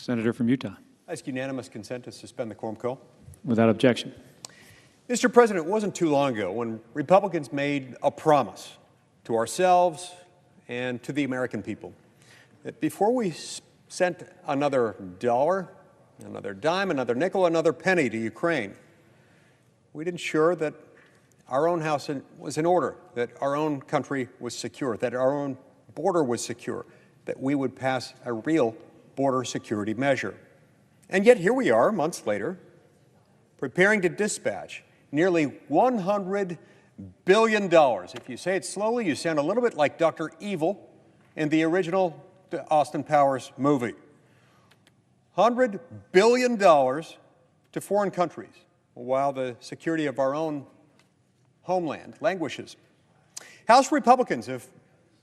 Senator from Utah. I ask unanimous consent to suspend the quorum call. Without objection. Mr. President, it wasn't too long ago when Republicans made a promise to ourselves and to the American people that before we sent another dollar, another dime, another nickel, another penny to Ukraine, we'd ensure that our own house was in order, that our own country was secure, that our own border was secure, that we would pass a real border security measure. And yet here we are, months later, preparing to dispatch nearly $100 billion. If you say it slowly, you sound a little bit like Dr. Evil in the original Austin Powers movie. $100 billion to foreign countries, while the security of our own homeland languishes. House Republicans have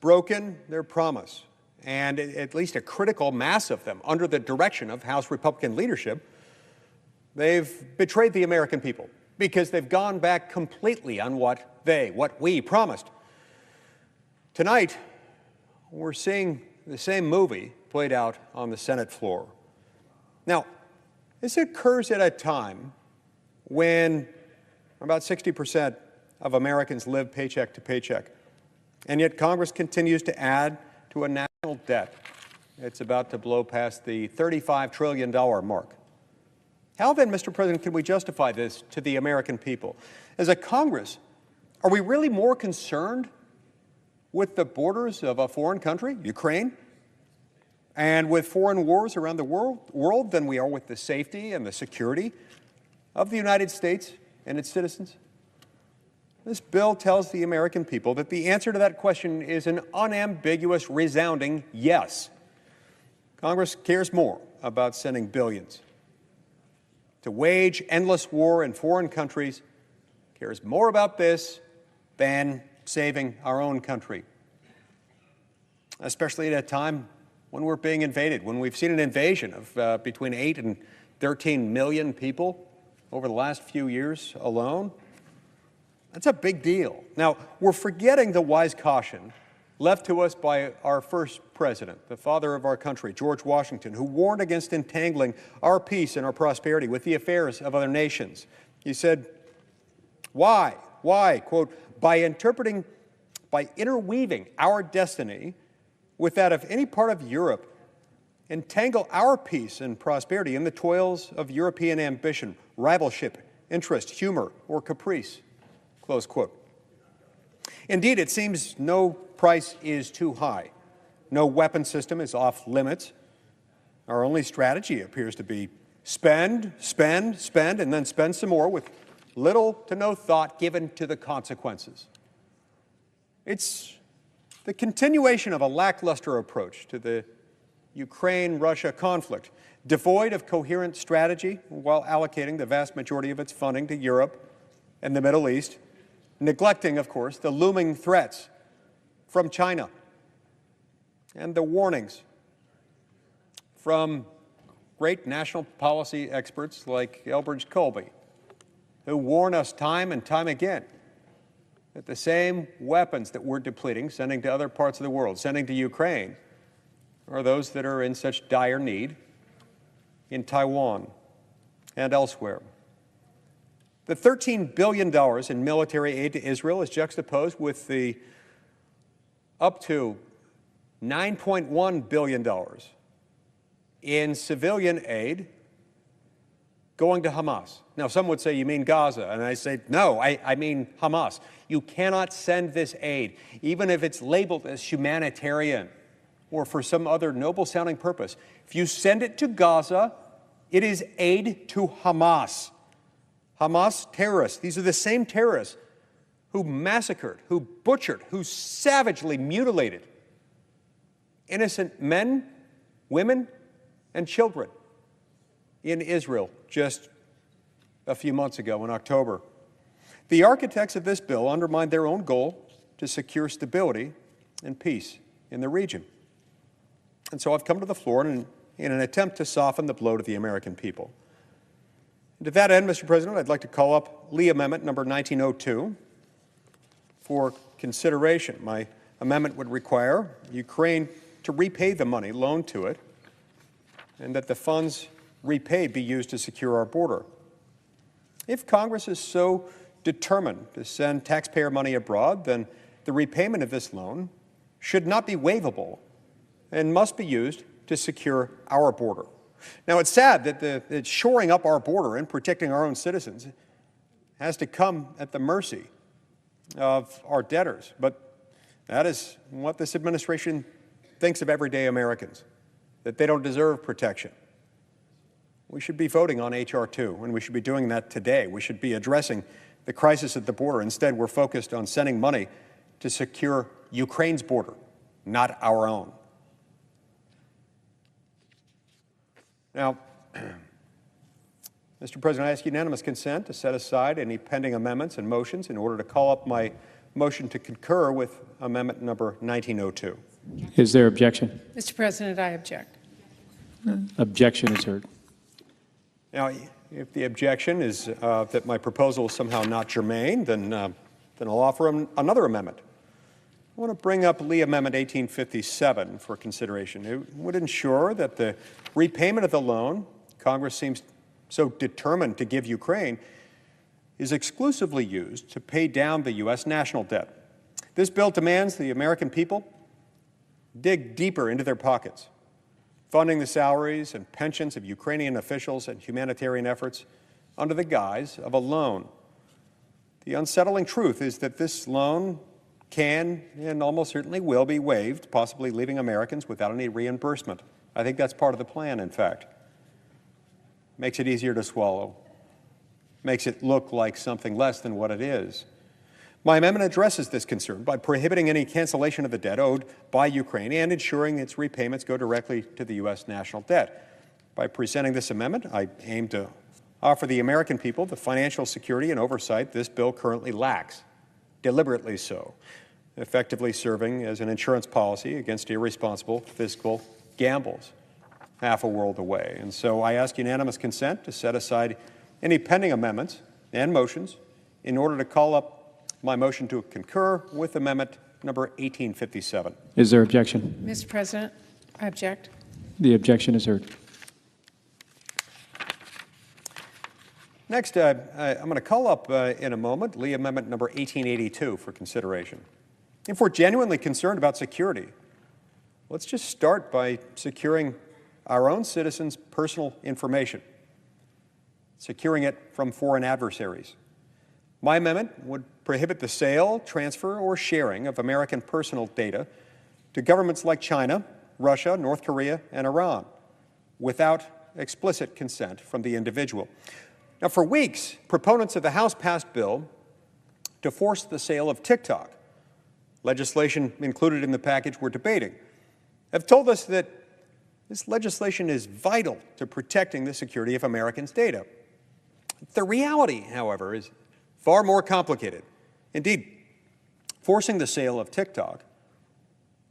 broken their promise, and at least a critical mass of them, under the direction of House Republican leadership, they've betrayed the American people because they've gone back completely on what we promised. Tonight, we're seeing the same movie played out on the Senate floor. Now, this occurs at a time when about 60% of Americans live paycheck to paycheck, and yet Congress continues to add to a national debt. It's about to blow past the $35 trillion mark. How then, Mr. President, can we justify this to the American people? As a Congress, are we really more concerned with the borders of a foreign country, Ukraine, and with foreign wars around the world than we are with the safety and the security of the United States and its citizens? This bill tells the American people that the answer to that question is an unambiguous, resounding yes. Congress cares more about sending billions to wage endless war in foreign countries, cares more about this than saving our own country, especially at a time when we're being invaded, when we've seen an invasion of between 8 and 13 million people over the last few years alone. That's a big deal. Now, we're forgetting the wise caution left to us by our first president, the father of our country, George Washington, who warned against entangling our peace and our prosperity with the affairs of other nations. He said, why, quote, by interweaving our destiny with that of any part of Europe, entangle our peace and prosperity in the toils of European ambition, rivalship, interest, humor, or caprice, close quote. Indeed, it seems no price is too high. No weapon system is off limits. Our only strategy appears to be spend, spend, spend, and then spend some more with little to no thought given to the consequences. It's the continuation of a lackluster approach to the Ukraine-Russia conflict, devoid of coherent strategy while allocating the vast majority of its funding to Europe and the Middle East, neglecting, of course, the looming threats from China and the warnings from great national policy experts like Elbridge Colby, who warn us time and time again that the same weapons that we're depleting, sending to other parts of the world, sending to Ukraine, are those that are in such dire need in Taiwan and elsewhere. The $13 billion in military aid to Israel is juxtaposed with the up to $9.1 billion in civilian aid going to Hamas. Now, some would say, you mean Gaza, and I say, no, I mean Hamas. You cannot send this aid, even if it's labeled as humanitarian or for some other noble-sounding purpose. If you send it to Gaza, it is aid to Hamas. Hamas terrorists, these are the same terrorists who massacred, who butchered, who savagely mutilated innocent men, women, and children in Israel just a few months ago in October. The architects of this bill undermined their own goal to secure stability and peace in the region. And so I've come to the floor in an attempt to soften the blow to the American people. And to that end, Mr. President, I'd like to call up Lee Amendment number 1902 for consideration. My amendment would require Ukraine to repay the money loaned to it and that the funds repaid be used to secure our border. If Congress is so determined to send taxpayer money abroad, then the repayment of this loan should not be waivable and must be used to secure our border. Now, it's sad that shoring up our border and protecting our own citizens has to come at the mercy of our debtors, but that is what this administration thinks of everyday Americans, that they don't deserve protection. We should be voting on H.R. 2, and we should be doing that today. We should be addressing the crisis at the border. Instead, we're focused on sending money to secure Ukraine's border, not our own. Now, Mr. President, I ask unanimous consent to set aside any pending amendments and motions in order to call up my motion to concur with amendment number 1902. Is there objection? Mr. President, I object. Objection is heard. Now, if the objection is that my proposal is somehow not germane, then I'll offer another amendment. I want to bring up Lee Amendment 1857 for consideration. It would ensure that the repayment of the loan Congress seems so determined to give Ukraine is exclusively used to pay down the U.S. national debt. This bill demands the American people dig deeper into their pockets, funding the salaries and pensions of Ukrainian officials and humanitarian efforts under the guise of a loan. The unsettling truth is that this loan can and almost certainly will be waived, possibly leaving Americans without any reimbursement. I think that's part of the plan, in fact. Makes it easier to swallow. Makes it look like something less than what it is. My amendment addresses this concern by prohibiting any cancellation of the debt owed by Ukraine and ensuring its repayments go directly to the U.S. national debt. By presenting this amendment, I aim to offer the American people the financial security and oversight this bill currently lacks, deliberately so, effectively serving as an insurance policy against irresponsible fiscal gambles half a world away. And so I ask unanimous consent to set aside any pending amendments and motions in order to call up my motion to concur with amendment number 1857. Is there objection? Mr. President, I object. The objection is heard. Next, I'm going to call up in a moment Lee Amendment number 1882 for consideration. If we're genuinely concerned about security, let's just start by securing our own citizens' personal information, securing it from foreign adversaries. My amendment would prohibit the sale, transfer, or sharing of American personal data to governments like China, Russia, North Korea, and Iran without explicit consent from the individual. Now, for weeks, proponents of the House-passed bill to force the sale of TikTok, legislation included in the package we're debating, have told us that this legislation is vital to protecting the security of Americans' data. The reality, however, is far more complicated. Indeed, forcing the sale of TikTok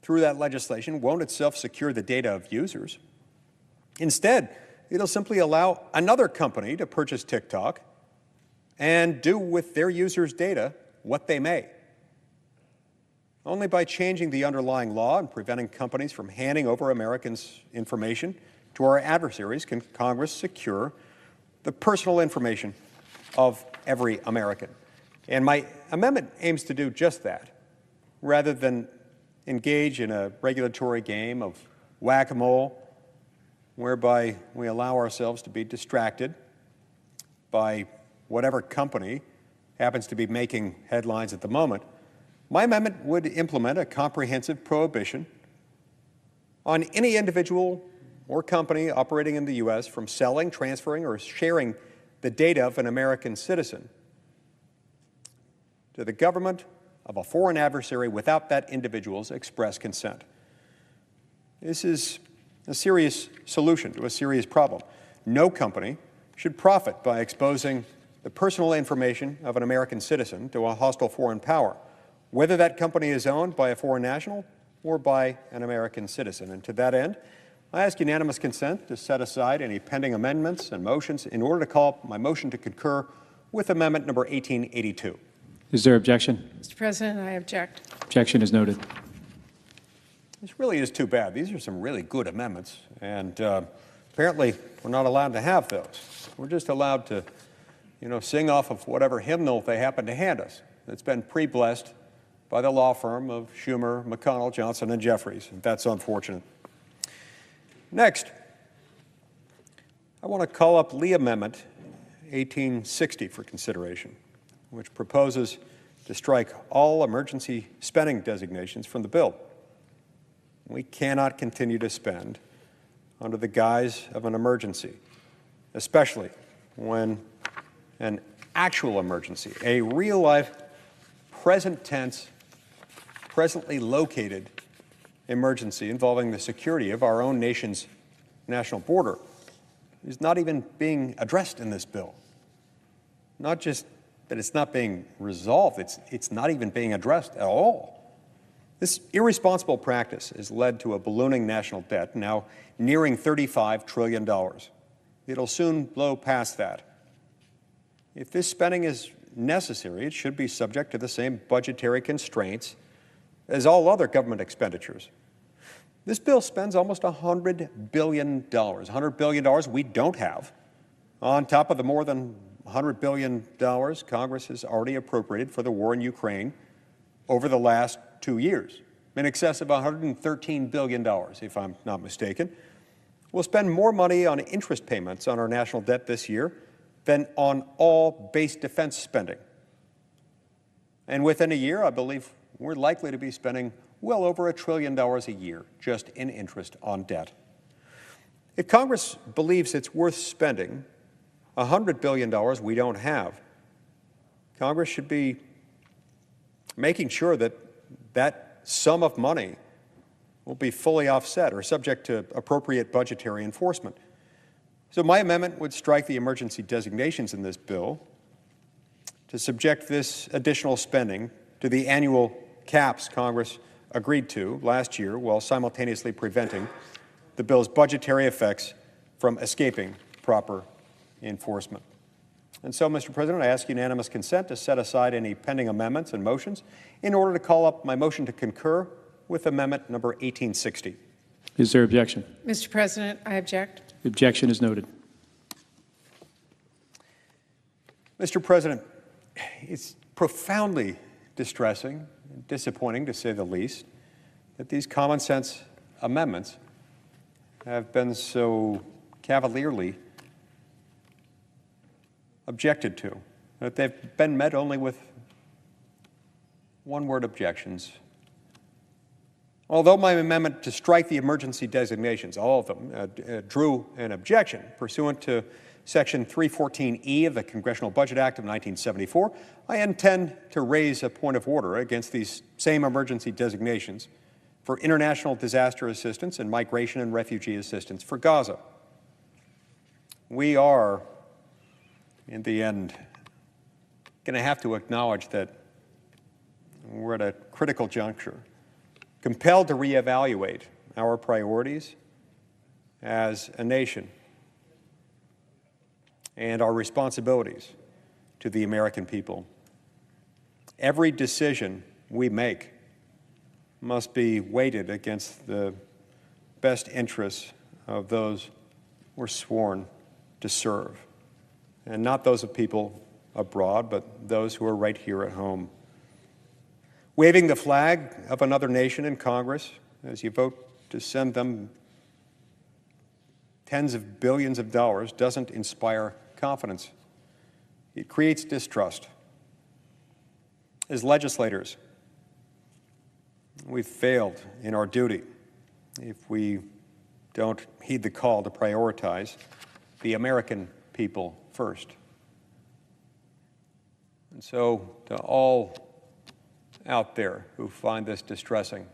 through that legislation won't itself secure the data of users. Instead, it'll simply allow another company to purchase TikTok and do with their users' data what they may. Only by changing the underlying law and preventing companies from handing over Americans' information to our adversaries can Congress secure the personal information of every American. And my amendment aims to do just that, rather than engage in a regulatory game of whack-a-mole, whereby we allow ourselves to be distracted by whatever company happens to be making headlines at the moment. My amendment would implement a comprehensive prohibition on any individual or company operating in the U.S. from selling, transferring, or sharing the data of an American citizen to the government of a foreign adversary without that individual's express consent. This is a serious solution to a serious problem. No company should profit by exposing the personal information of an American citizen to a hostile foreign power, whether that company is owned by a foreign national or by an American citizen. And to that end, I ask unanimous consent to set aside any pending amendments and motions in order to call my motion to concur with amendment number 1882. Is there objection? Mr. President, I object. Objection is noted. This really is too bad. These are some really good amendments, and Apparently, we're not allowed to have those. We're just allowed to, sing off of whatever hymnal they happen to hand us. It's been pre-blessed by the law firm of Schumer, McConnell, Johnson, and Jeffries. And that's unfortunate. Next, I want to call up Lee Amendment 1860 for consideration, which proposes to strike all emergency spending designations from the bill. We cannot continue to spend under the guise of an emergency, especially when an actual emergency, a real-life, present tense, presently located emergency involving the security of our own nation's national border is not even being addressed in this bill. Not just that it's not being resolved, it's not even being addressed at all. This irresponsible practice has led to a ballooning national debt now nearing $35 trillion. It'll soon blow past that. If this spending is necessary, it should be subject to the same budgetary constraints as all other government expenditures. This bill spends almost $100 billion. $100 billion we don't have, on top of the more than $100 billion Congress has already appropriated for the war in Ukraine over the last 2 years, in excess of $113 billion, if I'm not mistaken. We'll spend more money on interest payments on our national debt this year than on all base defense spending. And within a year, I believe we're likely to be spending well over $1 trillion a year just in interest on debt. If Congress believes it's worth spending $100 billion we don't have, Congress should be making sure that that sum of money will be fully offset or subject to appropriate budgetary enforcement. So my amendment would strike the emergency designations in this bill to subject this additional spending to the annual caps Congress agreed to last year, while simultaneously preventing the bill's budgetary effects from escaping proper enforcement. And so, Mr. President, I ask unanimous consent to set aside any pending amendments and motions in order to call up my motion to concur with amendment number 1860. Is there objection? Mr. President, I object. The objection is noted. Mr. President, it's profoundly distressing and disappointing, to say the least, that these common sense amendments have been so cavalierly objected to, that they've been met only with one-word objections. Although my amendment to strike the emergency designations, all of them, drew an objection pursuant to Section 314E of the Congressional Budget Act of 1974, I intend to raise a point of order against these same emergency designations for international disaster assistance and migration and refugee assistance for Gaza. We are, in the end, going to have to acknowledge that we're at a critical juncture, compelled to reevaluate our priorities as a nation and our responsibilities to the American people. Every decision we make must be weighted against the best interests of those we're sworn to serve, and not those of people abroad, but those who are right here at home. Waving the flag of another nation in Congress as you vote to send them tens of billions of dollars doesn't inspire confidence. It creates distrust. As legislators, we've failed in our duty if we don't heed the call to prioritize the American people first. And so, to all out there who find this distressing,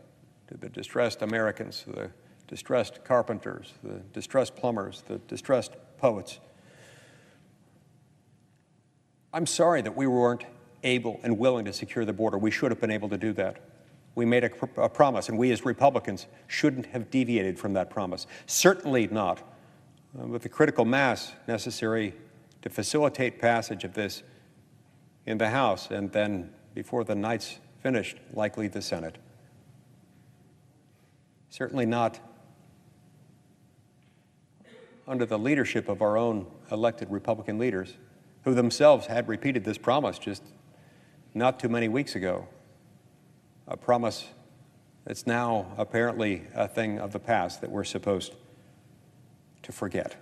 to the distressed Americans, the distressed carpenters, the distressed plumbers, the distressed poets, I'm sorry that we weren't able and willing to secure the border. We should have been able to do that. We made a promise, and we as Republicans shouldn't have deviated from that promise. Certainly not with the critical mass necessary to facilitate passage of this in the House, and then, before the night's finished, likely the Senate. Certainly not under the leadership of our own elected Republican leaders, who themselves had repeated this promise just not too many weeks ago, a promise that's now apparently a thing of the past that we're supposed to forget.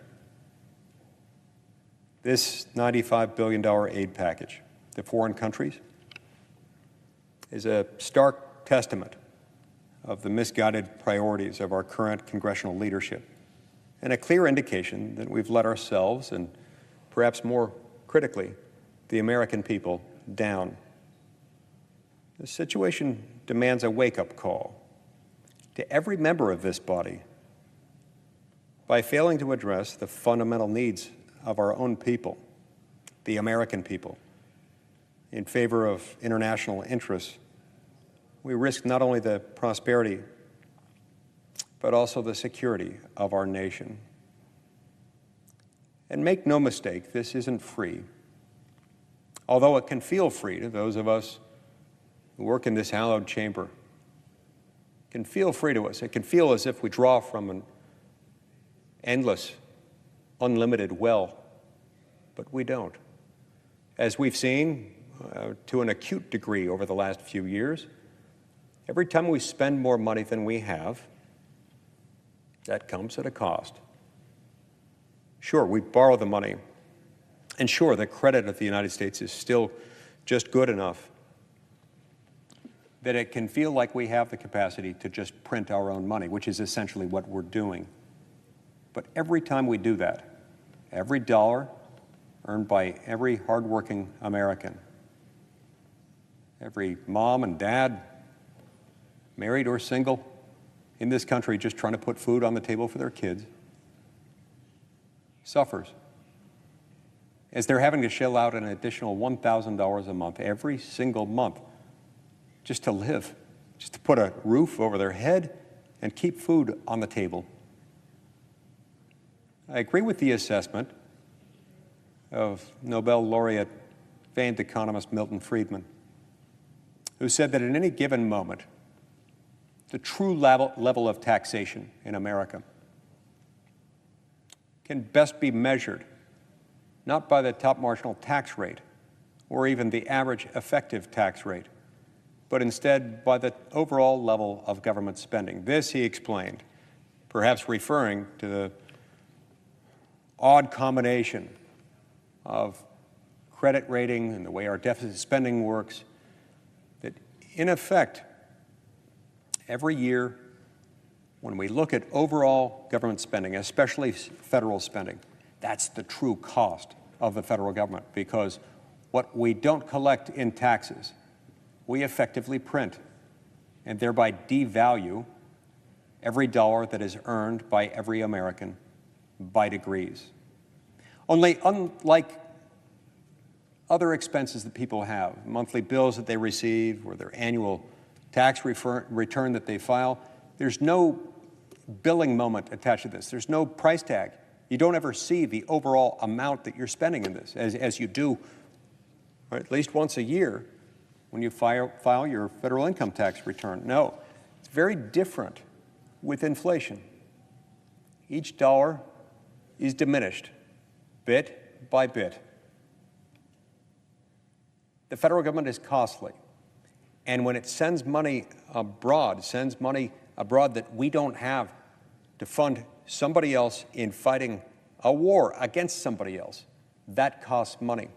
This $95 billion aid package to foreign countries is a stark testament of the misguided priorities of our current congressional leadership, and a clear indication that we've let ourselves, and perhaps more critically, the American people, down. The situation demands a wake-up call to every member of this body. By failing to address the fundamental needs of our own people, the American people, in favor of international interests, we risk not only the prosperity, but also the security of our nation. And make no mistake, this isn't free. Although it can feel free to those of us who work in this hallowed chamber, it can feel free to us. It can feel as if we draw from an endless, unlimited well, but we don't. As we've seen to an acute degree over the last few years, every time we spend more money than we have, that comes at a cost. Sure, we borrow the money, and sure, the credit of the United States is still just good enough that it can feel like we have the capacity to just print our own money, which is essentially what we're doing. But every time we do that, every dollar earned by every hardworking American, every mom and dad, married or single, in this country just trying to put food on the table for their kids, suffers as they're having to shell out an additional $1,000 a month every single month just to live, just to put a roof over their head and keep food on the table. I agree with the assessment of Nobel laureate, famed economist Milton Friedman, who said that at any given moment, the true level of taxation in America can best be measured not by the top marginal tax rate or even the average effective tax rate, but instead by the overall level of government spending. This, he explained, perhaps referring to the odd combination of credit rating and the way our deficit spending works, that in effect, every year when we look at overall government spending, especially federal spending, that's the true cost of the federal government, because what we don't collect in taxes, we effectively print and thereby devalue every dollar that is earned by every American by degrees. Only unlike other expenses that people have, monthly bills that they receive or their annual tax return that they file, there's no billing moment attached to this. There's no price tag. You don't ever see the overall amount that you're spending in this, as you do at least once a year when you file your federal income tax return. No, it's very different with inflation. Each dollar is diminished bit by bit. The federal government is costly, and when it sends money abroad that we don't have to fund somebody else in fighting a war against somebody else, that costs money.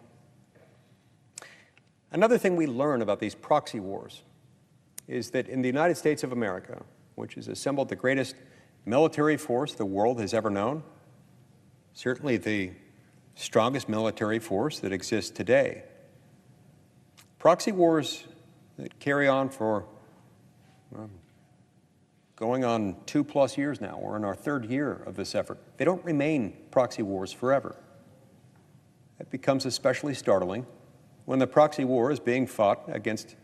Another thing we learn about these proxy wars is that in the United States of America, which has assembled the greatest military force the world has ever known, certainly the strongest military force that exists today, proxy wars that carry on for going on 2+ years now. We're in our 3rd year of this effort. They don't remain proxy wars forever. It becomes especially startling when the proxy war is being fought against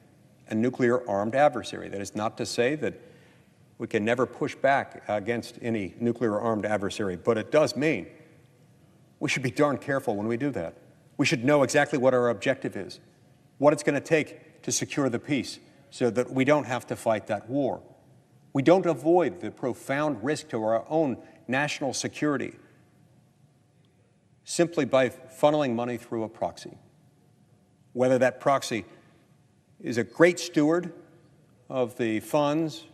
a nuclear-armed adversary. That is not to say that we can never push back against any nuclear-armed adversary, but it does mean we should be darn careful when we do that. We should know exactly what our objective is, what it's going to take to secure the peace so that we don't have to fight that war. We don't avoid the profound risk to our own national security simply by funneling money through a proxy. Whether that proxy is a great steward of the funds,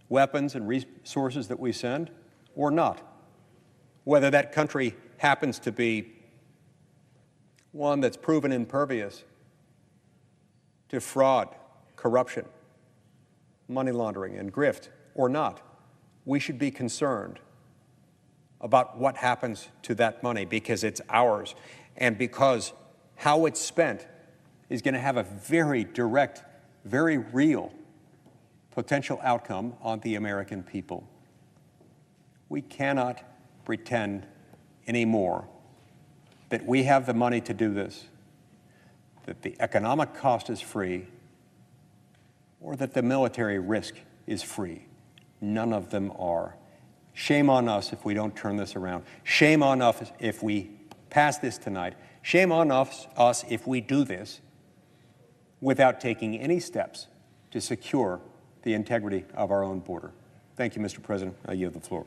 weapons, and resources that we send, or not. Whether that country happens to be one that's proven impervious to fraud, corruption, money laundering, and grift, or not. We should be concerned about what happens to that money because it's ours and because how it's spent is going to have a very direct, very real potential outcome on the American people. We cannot pretend anymore that we have the money to do this, that the economic cost is free, or that the military risk is free. None of them are. Shame on us if we don't turn this around. Shame on us if we pass this tonight. Shame on us if we do this without taking any steps to secure the integrity of our own border. Thank you, Mr. President. I yield the floor.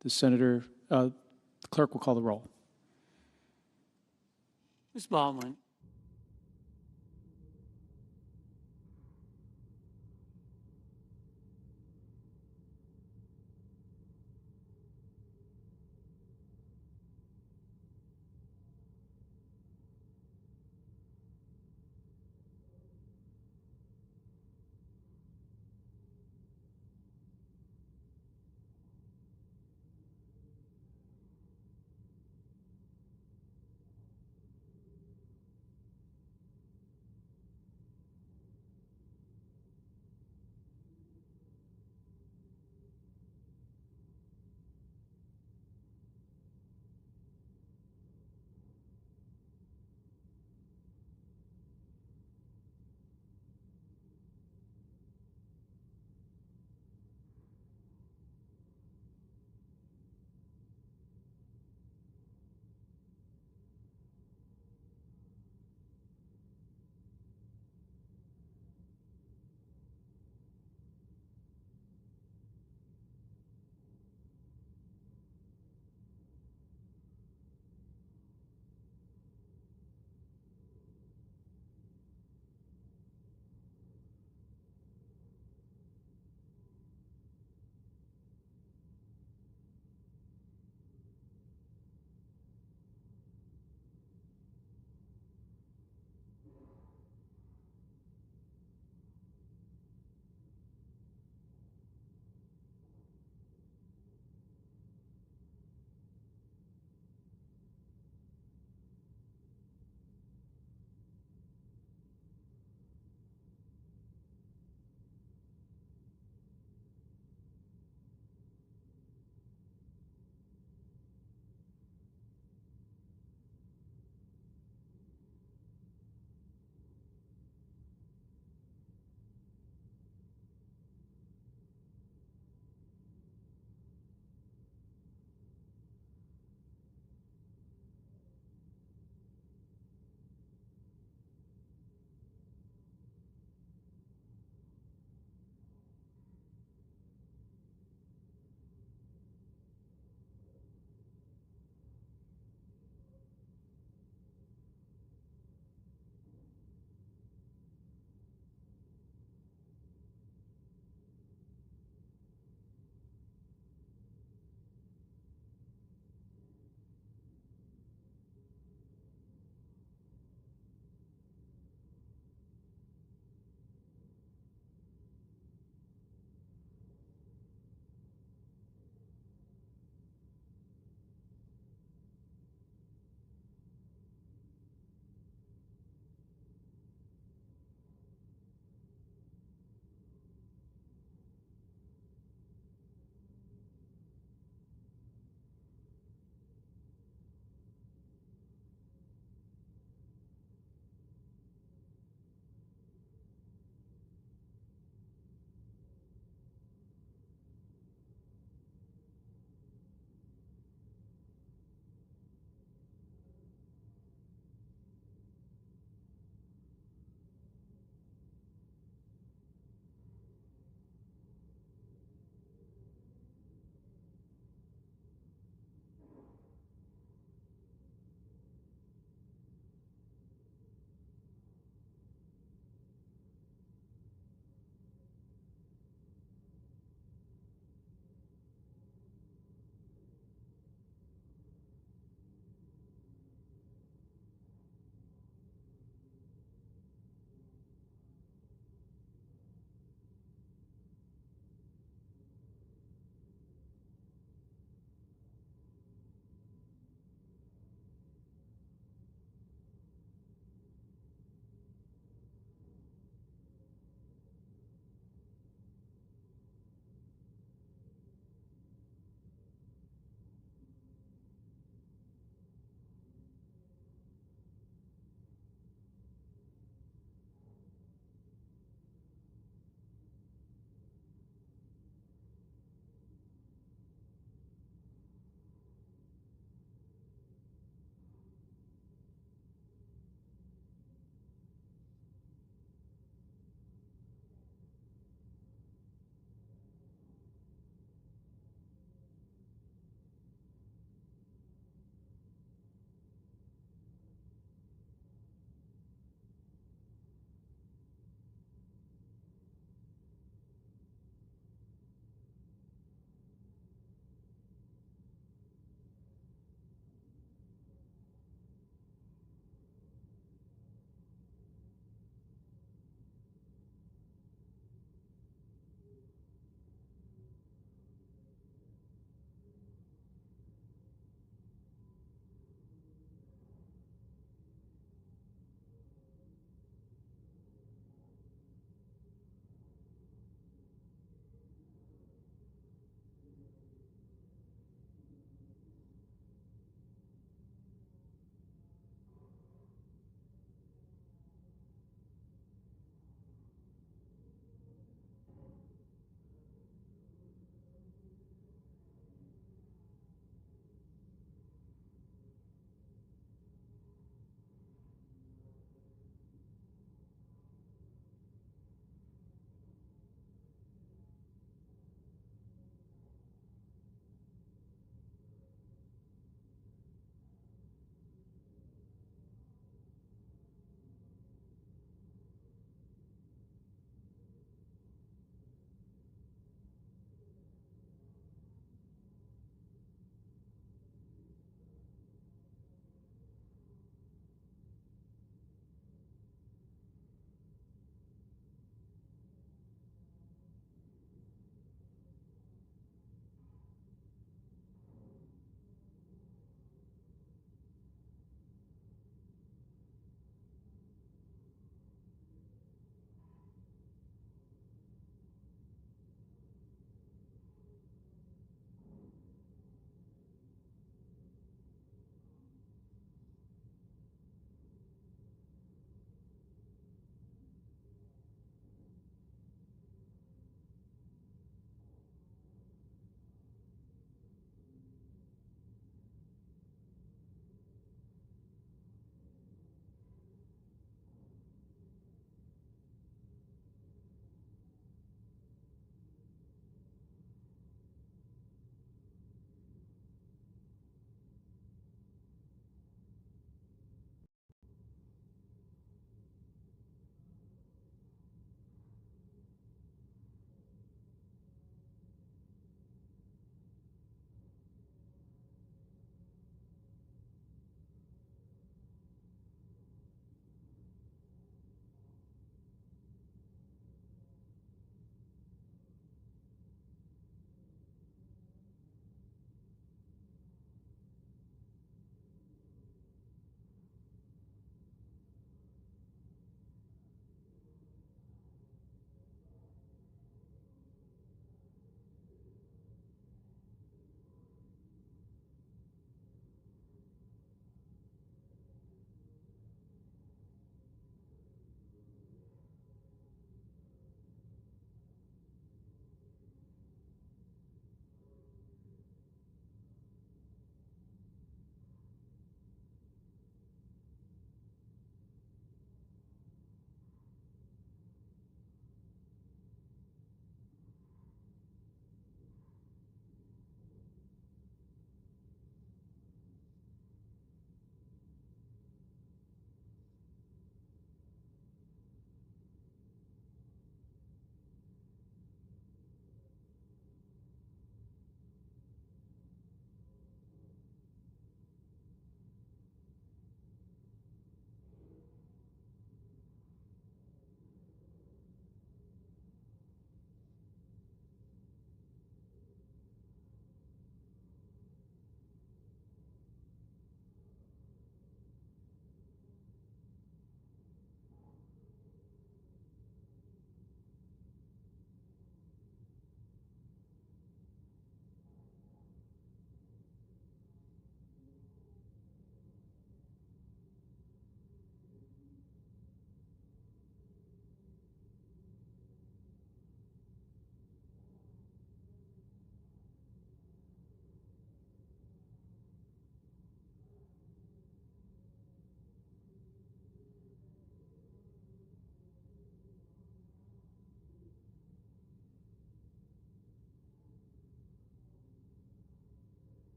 The clerk will call the roll. Ms. Baldwin.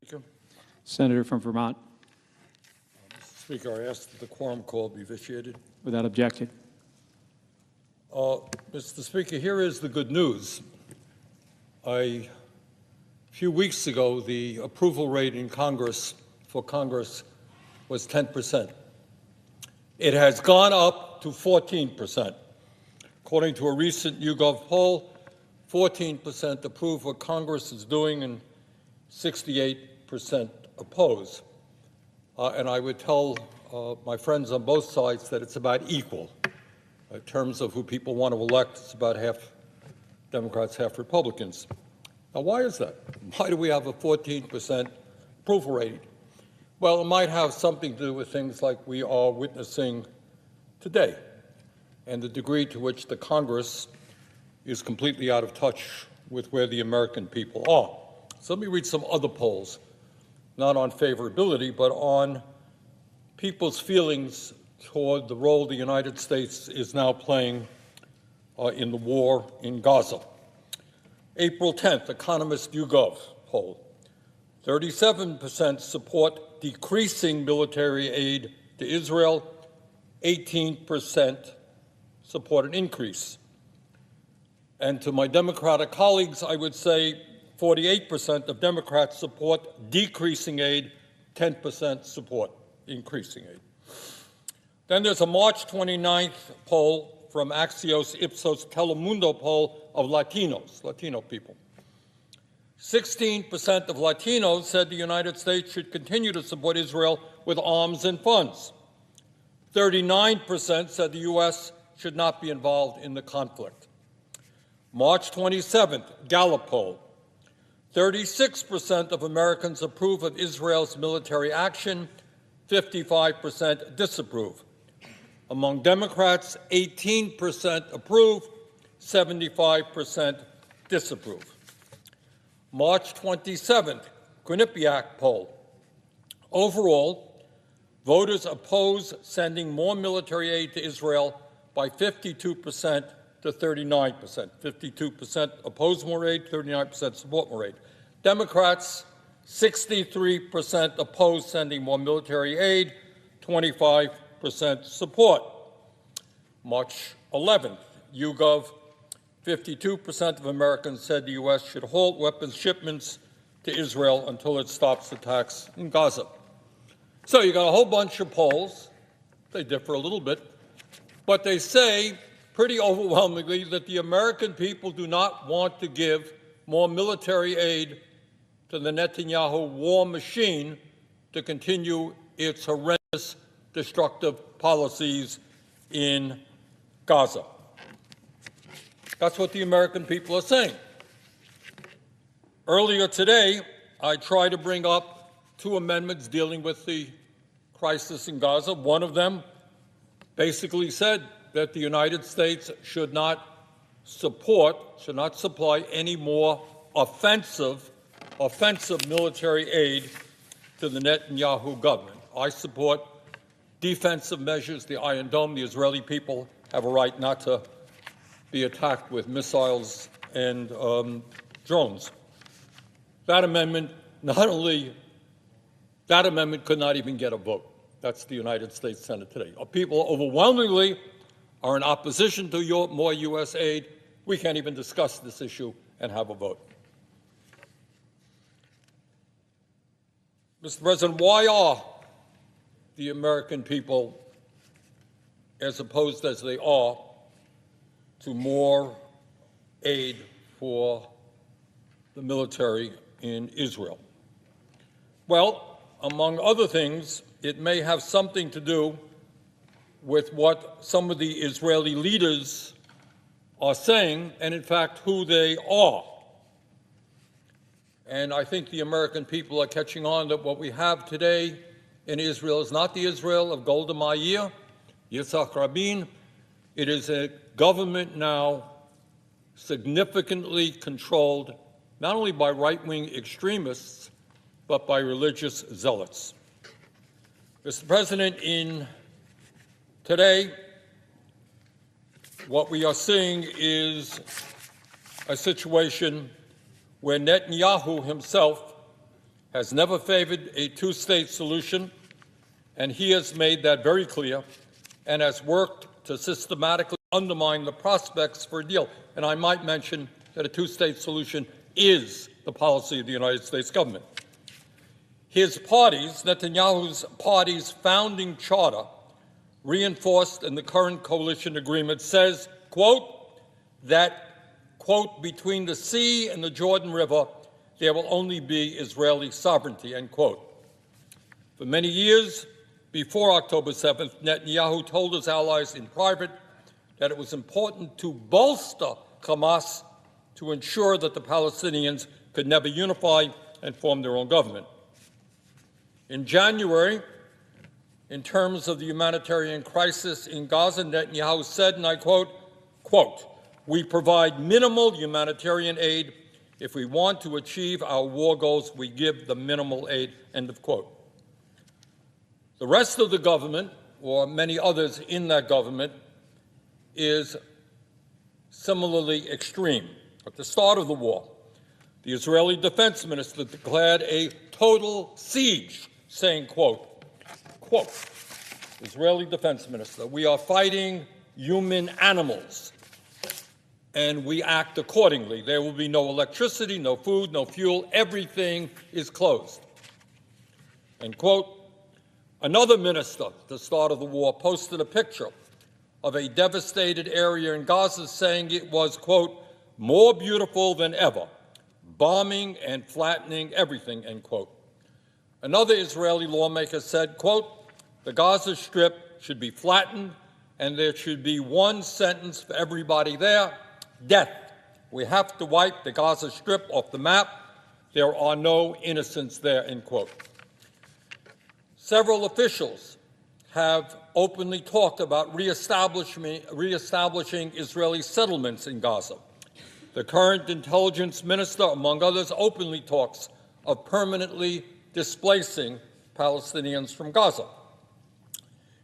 Speaker. Senator from Vermont, Mr. Speaker, I ask that the quorum call be vitiated. without objection. Mr. Speaker, here is the good news. A few weeks ago, the approval rate in Congress was 10%. It has gone up to 14%. According to a recent YouGov poll, 14% approve what Congress is doing and 68% oppose. And I would tell my friends on both sides that it's about equal. In terms of who people want to elect, it's about half Democrats, half Republicans. Now, why is that? Why do we have a 14% approval rating? Well, it might have something to do with things like we are witnessing today and the degree to which the Congress is completely out of touch with where the American people are. So let me read some other polls, not on favorability, but on people's feelings toward the role the United States is now playing in the war in Gaza. April 10th, Economist YouGov poll. 37% support decreasing military aid to Israel. 18% support an increase. And to my Democratic colleagues, I would say 48% of Democrats support decreasing aid, 10% support increasing aid. Then there's a March 29th poll from Axios Ipsos Telemundo poll of Latino people. 16% of Latinos said the United States should continue to support Israel with arms and funds. 39% said the U.S. should not be involved in the conflict. March 27th, Gallup poll. 36% of Americans approve of Israel's military action, 55% disapprove. Among Democrats, 18% approve, 75% disapprove. March 27th, Quinnipiac poll. Overall, voters oppose sending more military aid to Israel by 52% to 39%. 52% oppose more aid, 39% support more aid. Democrats, 63% oppose sending more military aid, 25% support. March 11th, YouGov, 52% of Americans said the U.S. should halt weapons shipments to Israel until it stops attacks in Gaza. So you got a whole bunch of polls. They differ a little bit, but they say pretty overwhelmingly that the American people do not want to give more military aid to the Netanyahu war machine to continue its horrendous destructive policies in Gaza. That's what the American people are saying. Earlier today, I tried to bring up two amendments dealing with the crisis in Gaza. One of them basically said that the United States should not supply any more offensive military aid to the Netanyahu government. I support defensive measures, the Iron Dome. The Israeli people have a right not to be attacked with missiles and drones. That amendment could not even get a vote. That's the United States Senate today. People overwhelmingly are in opposition to more U.S. aid. We can't even discuss this issue and have a vote. Mr. President, why are the American people as opposed as they are to more aid for the military in Israel? Well, among other things, it may have something to do with what some of the Israeli leaders are saying, and in fact, who they are. And I think the American people are catching on that what we have today in Israel is not the Israel of Golda Meir, Yitzhak Rabin. It is a government now significantly controlled not only by right-wing extremists, but by religious zealots. Mr. President, today, what we are seeing is a situation where Netanyahu himself has never favored a two-state solution, and he has made that very clear and has worked to systematically undermine the prospects for a deal. And I might mention that a two-state solution is the policy of the United States government. His party's, Netanyahu's party's founding charter, reinforced in the current coalition agreement, says, quote, that, quote, between the sea and the Jordan River, there will only be Israeli sovereignty, end quote. For many years before October 7th, Netanyahu told his allies in private that it was important to bolster Hamas to ensure that the Palestinians could never unify and form their own government. In January, in terms of the humanitarian crisis in Gaza, Netanyahu said, and I quote, we provide minimal humanitarian aid. If we want to achieve our war goals, we give the minimal aid, end of quote. The rest of the government, or many others in that government, is similarly extreme. At the start of the war, the Israeli defense minister declared a total siege, saying, quote, Israeli defense minister, we are fighting human animals, and we act accordingly. There will be no electricity, no food, no fuel. Everything is closed. End quote. Another minister at the start of the war posted a picture of a devastated area in Gaza, saying it was, quote, more beautiful than ever, bombing and flattening everything, end quote. Another Israeli lawmaker said, quote, the Gaza Strip should be flattened and there should be one sentence for everybody there, death. We have to wipe the Gaza Strip off the map. There are no innocents there, end quote. Several officials have openly talked about reestablishing Israeli settlements in Gaza. The current intelligence minister, among others, openly talks of permanently displacing Palestinians from Gaza.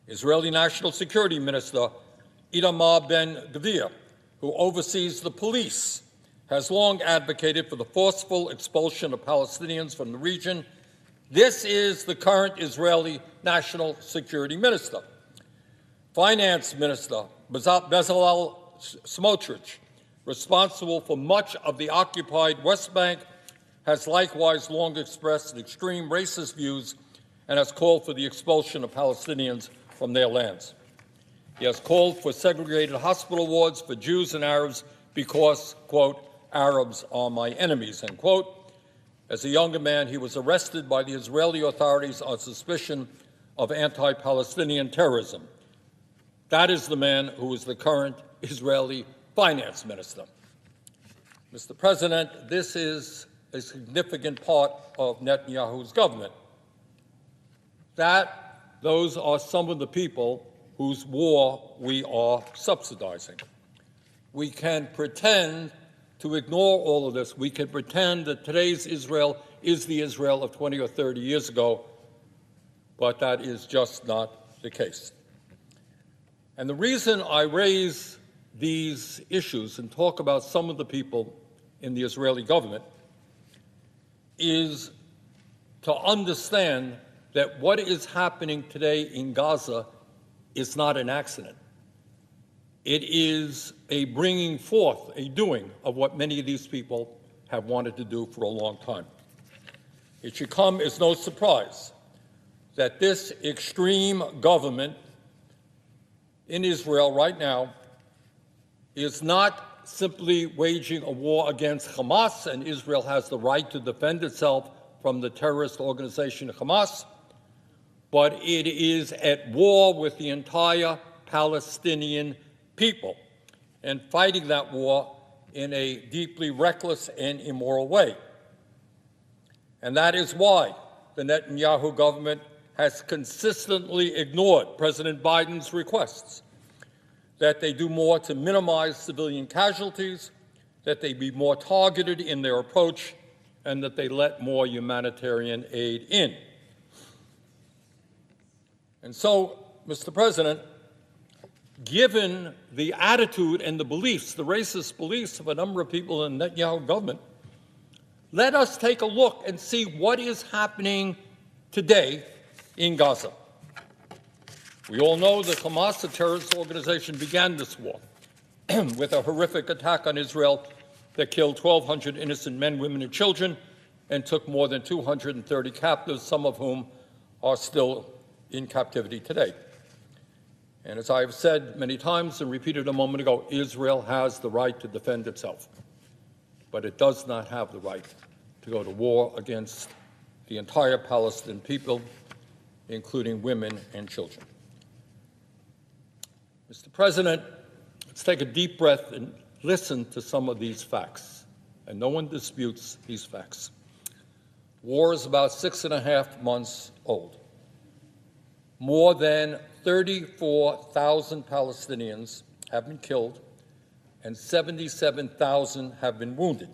Israeli National Security Minister Itamar Ben-Gvir, who oversees the police, has long advocated for the forceful expulsion of Palestinians from the region. This is the current Israeli National Security Minister. Finance Minister Bezalel Smotrich, responsible for much of the occupied West Bank, has likewise long expressed extreme racist views and has called for the expulsion of Palestinians from their lands. He has called for segregated hospital wards for Jews and Arabs because, quote, Arabs are my enemies, end quote. As a younger man, he was arrested by the Israeli authorities on suspicion of anti-Palestinian terrorism. That is the man who is the current Israeli finance minister. Mr. President, this is a significant part of Netanyahu's government. Those are some of the people whose war we are subsidizing. We can pretend to ignore all of this. We can pretend that today's Israel is the Israel of 20 or 30 years ago, but that is just not the case. And the reason I raise these issues and talk about some of the people in the Israeli government is to understand that what is happening today in Gaza is not an accident. It is a bringing forth, a doing of what many of these people have wanted to do for a long time. It should come as no surprise that this extreme government in Israel right now is not simply waging a war against Hamas, and Israel has the right to defend itself from the terrorist organization Hamas, but it is at war with the entire Palestinian people and fighting that war in a deeply reckless and immoral way. And that is why the Netanyahu government has consistently ignored President Biden's requests that they do more to minimize civilian casualties, that they be more targeted in their approach, and that they let more humanitarian aid in. And so, Mr. President, given the attitude and the beliefs, the racist beliefs of a number of people in the Netanyahu government, let us take a look and see what is happening today in Gaza. We all know that Hamas, a terrorist organization, began this war with a horrific attack on Israel that killed 1,200 innocent men, women, and children and took more than 230 captives, some of whom are still in captivity today. And as I have said many times and repeated a moment ago, Israel has the right to defend itself, but it does not have the right to go to war against the entire Palestinian people, including women and children. Mr. President, let's take a deep breath and listen to some of these facts. And no one disputes these facts. War is about 6.5 months old. More than 34,000 Palestinians have been killed and 77,000 have been wounded,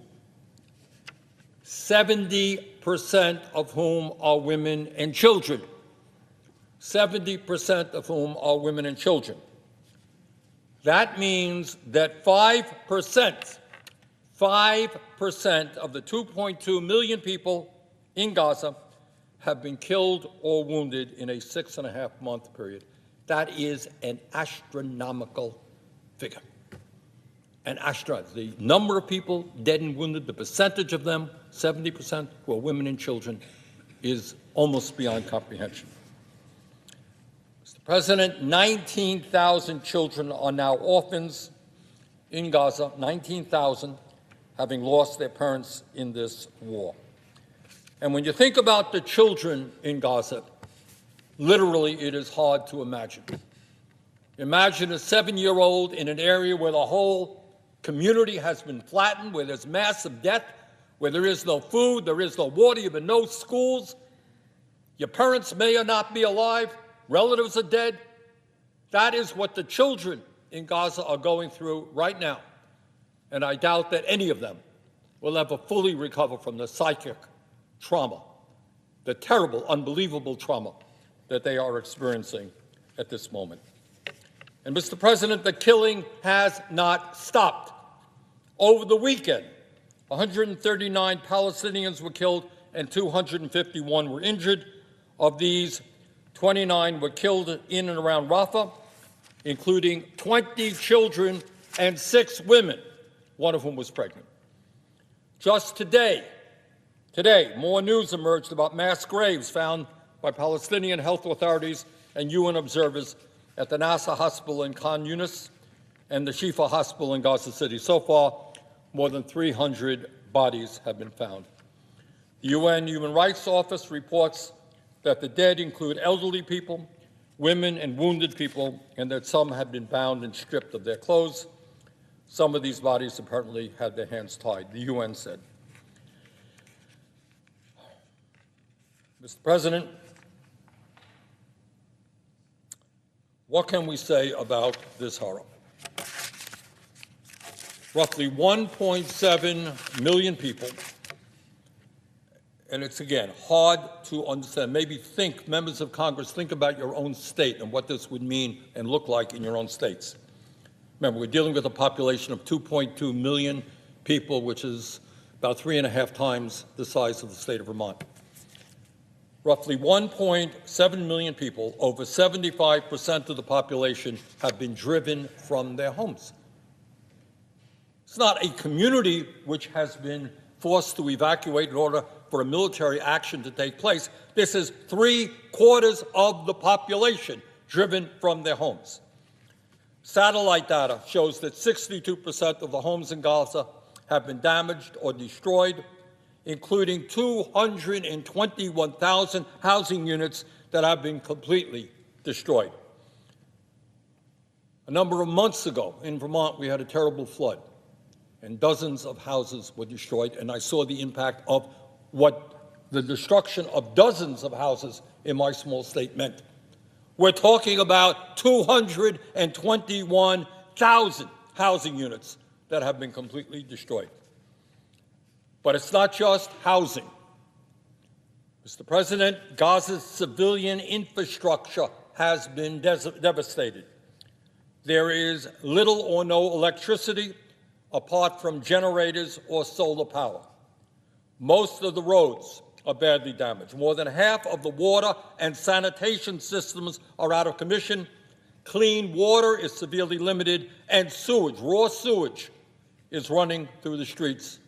70% of whom are women and children. 70% of whom are women and children. That means that 5% of the 2.2 million people in Gaza have been killed or wounded in a 6.5-month period. That is an astronomical figure. The number of people dead and wounded, the percentage of them, 70%, who are women and children, is almost beyond comprehension. Mr. President, 19,000 children are now orphans in Gaza, 19,000 having lost their parents in this war. And when you think about the children in Gaza, literally it is hard to imagine. Imagine a 7-year-old in an area where the whole community has been flattened, where there's massive death, where there is no food, there is no water, you have no schools. Your parents may or not be alive, relatives are dead. That is what the children in Gaza are going through right now. And I doubt that any of them will ever fully recover from the psychic trauma, the terrible, unbelievable trauma that they are experiencing at this moment. And, Mr. President, the killing has not stopped. Over the weekend, 139 Palestinians were killed and 251 were injured. Of these, 29 were killed in and around Rafah, including 20 children and 6 women, one of whom was pregnant. Just today, more news emerged about mass graves found by Palestinian health authorities and UN observers at the Nasser Hospital in Khan Yunis and the Shifa Hospital in Gaza City. So far, more than 300 bodies have been found. The UN Human Rights Office reports that the dead include elderly people, women and wounded people, and that some have been bound and stripped of their clothes. Some of these bodies apparently had their hands tied, the UN said. Mr. President, what can we say about this horror? Roughly 1.7 million people, and it's, again, hard to understand. Maybe members of Congress, think about your own state and what this would mean and look like in your own states. Remember, we're dealing with a population of 2.2 million people, which is about 3.5 times the size of the state of Vermont. Roughly 1.7 million people, over 75% of the population, have been driven from their homes. It's not a community which has been forced to evacuate in order for a military action to take place. This is 3/4 of the population driven from their homes. Satellite data shows that 62% of the homes in Gaza have been damaged or destroyed, including 221,000 housing units that have been completely destroyed. A number of months ago in Vermont, we had a terrible flood, and dozens of houses were destroyed, and I saw the impact of what the destruction of dozens of houses in my small state meant. We're talking about 221,000 housing units that have been completely destroyed. But it's not just housing. Mr. President, Gaza's civilian infrastructure has been devastated. There is little or no electricity apart from generators or solar power. Most of the roads are badly damaged. More than half of the water and sanitation systems are out of commission. Clean water is severely limited, and sewage, raw sewage, is running through the streets,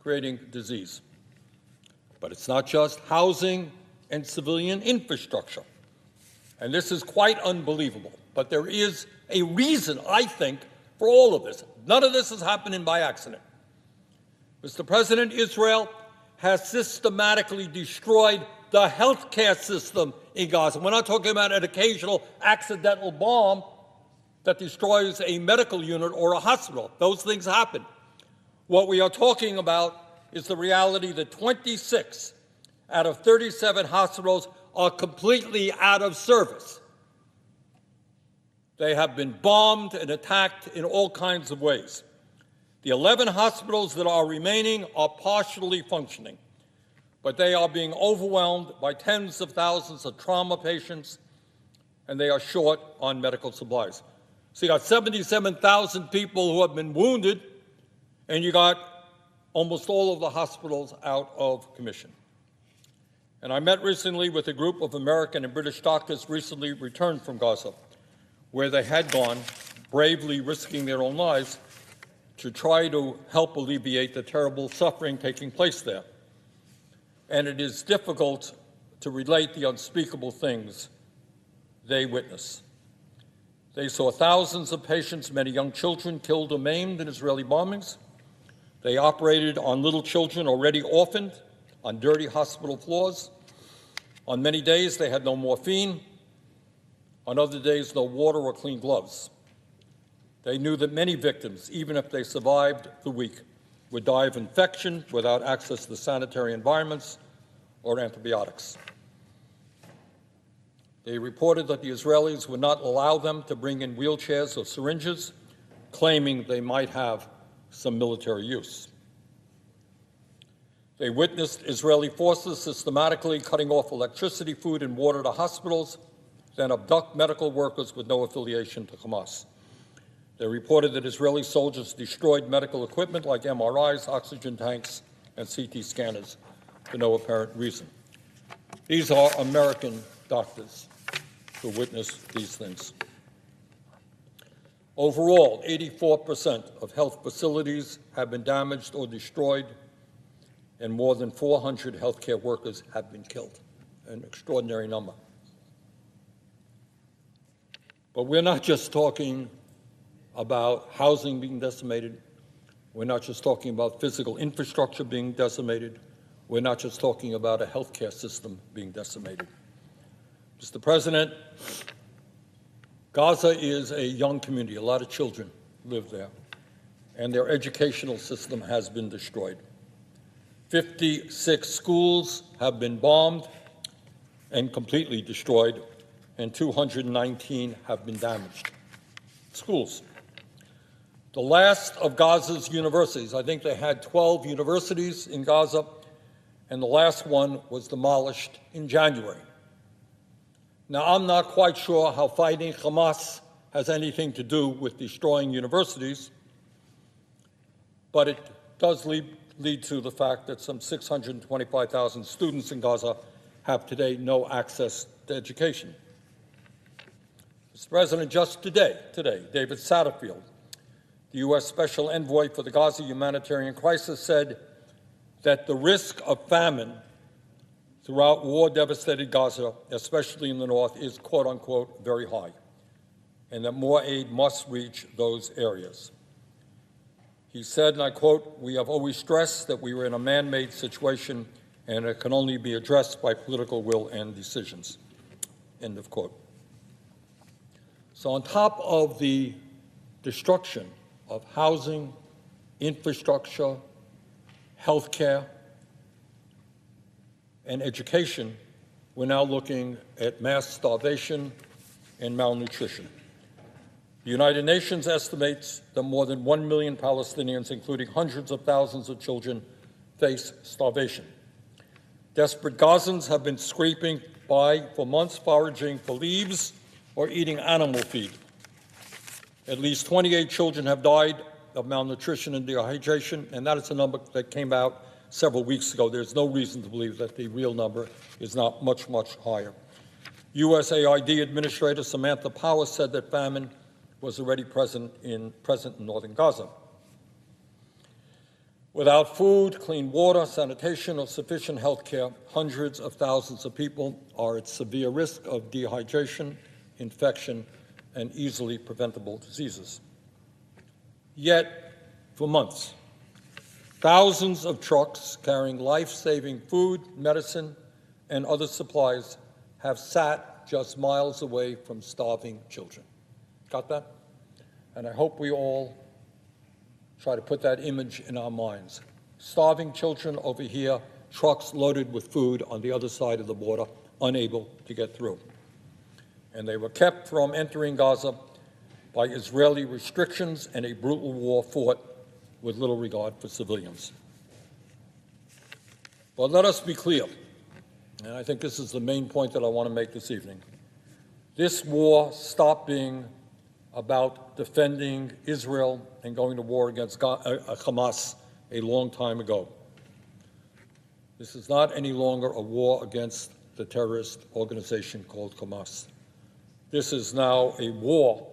creating disease. But it's not just housing and civilian infrastructure. And this is quite unbelievable. But there is a reason, I think, for all of this. None of this is happening by accident. Mr. President, Israel has systematically destroyed the healthcare system in Gaza. We're not talking about an occasional accidental bomb that destroys a medical unit or a hospital. Those things happen. What we are talking about is the reality that 26 out of 37 hospitals are completely out of service. They have been bombed and attacked in all kinds of ways. The 11 hospitals that are remaining are partially functioning, but they are being overwhelmed by tens of thousands of trauma patients, and they are short on medical supplies. So you got 77,000 people who have been wounded, and you got almost all of the hospitals out of commission. And I met recently with a group of American and British doctors recently returned from Gaza, where they had gone, bravely risking their own lives, to try to help alleviate the terrible suffering taking place there. And it is difficult to relate the unspeakable things they witness. They saw thousands of patients, many young children, killed or maimed in Israeli bombings. They operated on little children already orphaned on dirty hospital floors. On many days, they had no morphine. On other days, no water or clean gloves. They knew that many victims, even if they survived the week, would die of infection without access to sanitary environments or antibiotics. They reported that the Israelis would not allow them to bring in wheelchairs or syringes, claiming they might have some military use. They witnessed Israeli forces systematically cutting off electricity, food, and water to hospitals, then abduct medical workers with no affiliation to Hamas. They reported that Israeli soldiers destroyed medical equipment like MRIs, oxygen tanks, and CT scanners for no apparent reason. These are American doctors who witnessed these things. Overall, 84% of health facilities have been damaged or destroyed, and more than 400 healthcare workers have been killed, an extraordinary number. But we're not just talking about housing being decimated. We're not just talking about physical infrastructure being decimated. We're not just talking about a healthcare system being decimated. Mr. President, Gaza is a young community. A lot of children live there, and their educational system has been destroyed. 56 schools have been bombed and completely destroyed, and 219 have been damaged. Schools. The last of Gaza's universities, I think they had 12 universities in Gaza, and the last one was demolished in January. Now, I'm not quite sure how fighting Hamas has anything to do with destroying universities, but it does lead to the fact that some 625,000 students in Gaza have today no access to education. Mr. President, just today, David Satterfield, the U.S. Special Envoy for the Gaza humanitarian crisis, said that the risk of famine throughout war-devastated Gaza, especially in the north, is, quote-unquote, very high, and that more aid must reach those areas. He said, and I quote, "We have always stressed that we were in a man-made situation, and it can only be addressed by political will and decisions," end of quote. So on top of the destruction of housing, infrastructure, health care, and education, we're now looking at mass starvation and malnutrition. The United Nations estimates that more than 1 million Palestinians, including hundreds of thousands of children, face starvation. Desperate Gazans have been scraping by for months, foraging for leaves or eating animal feed. At least 28 children have died of malnutrition and dehydration, and that is a number that came out several weeks ago. There's no reason to believe that the real number is not much, much higher. USAID Administrator Samantha Power said that famine was already present in northern Gaza. Without food, clean water, sanitation, or sufficient health care, hundreds of thousands of people are at severe risk of dehydration, infection, and easily preventable diseases. Yet, for months, thousands of trucks carrying life-saving food, medicine, and other supplies have sat just miles away from starving children. Got that? And I hope we all try to put that image in our minds. Starving children over here, trucks loaded with food on the other side of the border, unable to get through. And they were kept from entering Gaza by Israeli restrictions and a brutal war fought with little regard for civilians. But let us be clear, and I think this is the main point that I want to make this evening. This war stopped being about defending Israel and going to war against Hamas a long time ago. This is not any longer a war against the terrorist organization called Hamas. This is now a war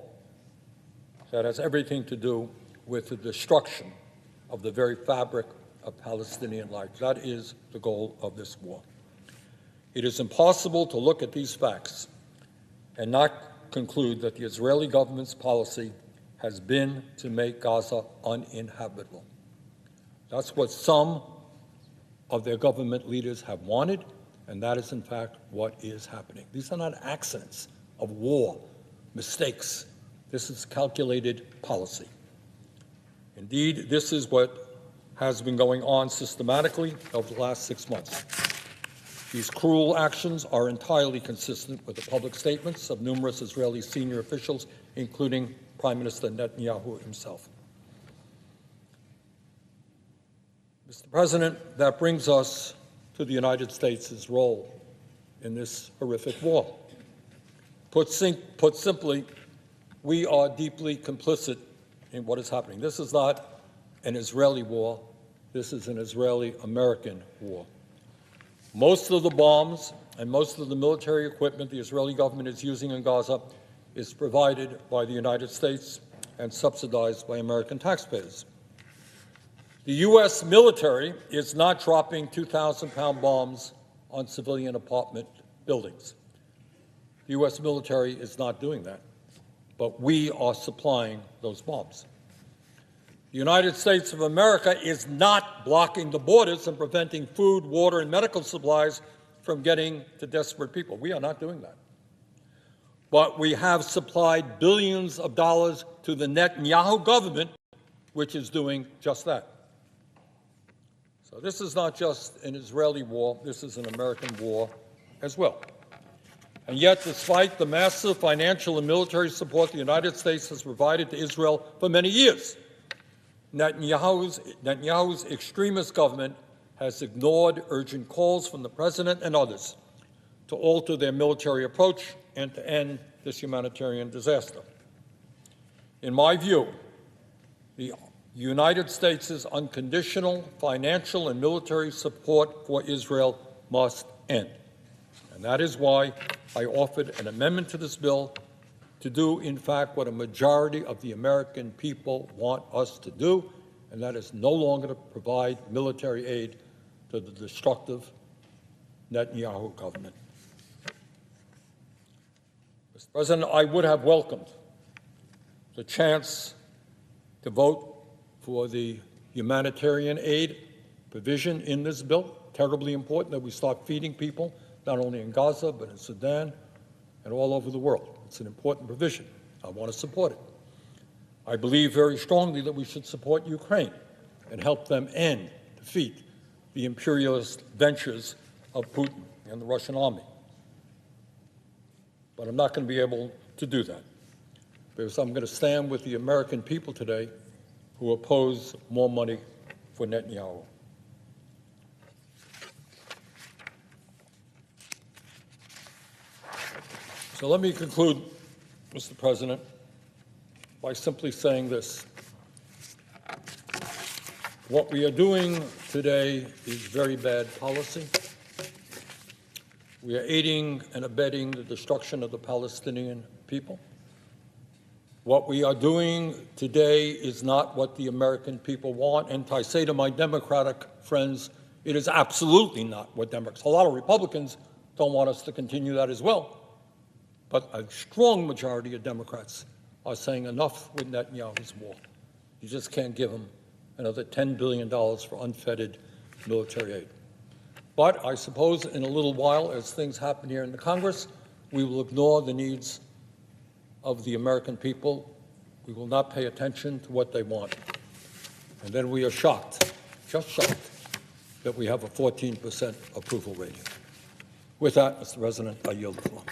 that has everything to do with the destruction of the very fabric of Palestinian life. That is the goal of this war. It is impossible to look at these facts and not conclude that the Israeli government's policy has been to make Gaza uninhabitable. That's what some of their government leaders have wanted, and that is, in fact, what is happening. These are not accidents of war, mistakes. This is calculated policy. Indeed, this is what has been going on systematically over the last 6 months. These cruel actions are entirely consistent with the public statements of numerous Israeli senior officials, including Prime Minister Netanyahu himself. Mr. President, that brings us to the United States' role in this horrific war. Put simply, we are deeply complicit in what is happening. This is not an Israeli war. This is an Israeli-American war. Most of the bombs and most of the military equipment the Israeli government is using in Gaza is provided by the United States and subsidized by American taxpayers. The U.S. military is not dropping 2,000-pound bombs on civilian apartment buildings. The U.S. military is not doing that, but we are supplying those bombs. The United States of America is not blocking the borders and preventing food, water, and medical supplies from getting to desperate people. We are not doing that. But we have supplied billions of dollars to the Netanyahu government, which is doing just that. So this is not just an Israeli war, this is an American war as well. And yet, despite the massive financial and military support the United States has provided to Israel for many years, Netanyahu's extremist government has ignored urgent calls from the president and others to alter their military approach and to end this humanitarian disaster. In my view, the United States' unconditional financial and military support for Israel must end. And that is why I offered an amendment to this bill to do, in fact, what a majority of the American people want us to do, and that is no longer to provide military aid to the destructive Netanyahu government. Mr. President, I would have welcomed the chance to vote for the humanitarian aid provision in this bill. Terribly important that we start feeding people, not only in Gaza, but in Sudan and all over the world. It's an important provision. I want to support it. I believe very strongly that we should support Ukraine and help them defeat the imperialist ventures of Putin and the Russian army. But I'm not going to be able to do that, because I'm going to stand with the American people today who oppose more money for Netanyahu. So let me conclude, Mr. President, by simply saying this. What we are doing today is very bad policy. We are aiding and abetting the destruction of the Palestinian people. What we are doing today is not what the American people want. And I say to my Democratic friends, it is absolutely not what Democrats. A lot of Republicans don't want us to continue that as well. But a strong majority of Democrats are saying enough with Netanyahu's wall. You just can't give him another $10 billion for unfettered military aid. But I suppose in a little while, as things happen here in the Congress, we will ignore the needs of the American people. We will not pay attention to what they want. And then we are shocked, just shocked, that we have a 14% approval rating. With that, Mr. President, I yield the floor.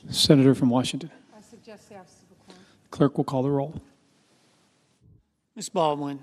Senator from Washington. I suggest the absence of a quorum. Clerk will call the roll. Ms. Baldwin.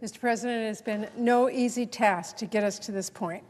Mr. President, it has been no easy task to get us to this point.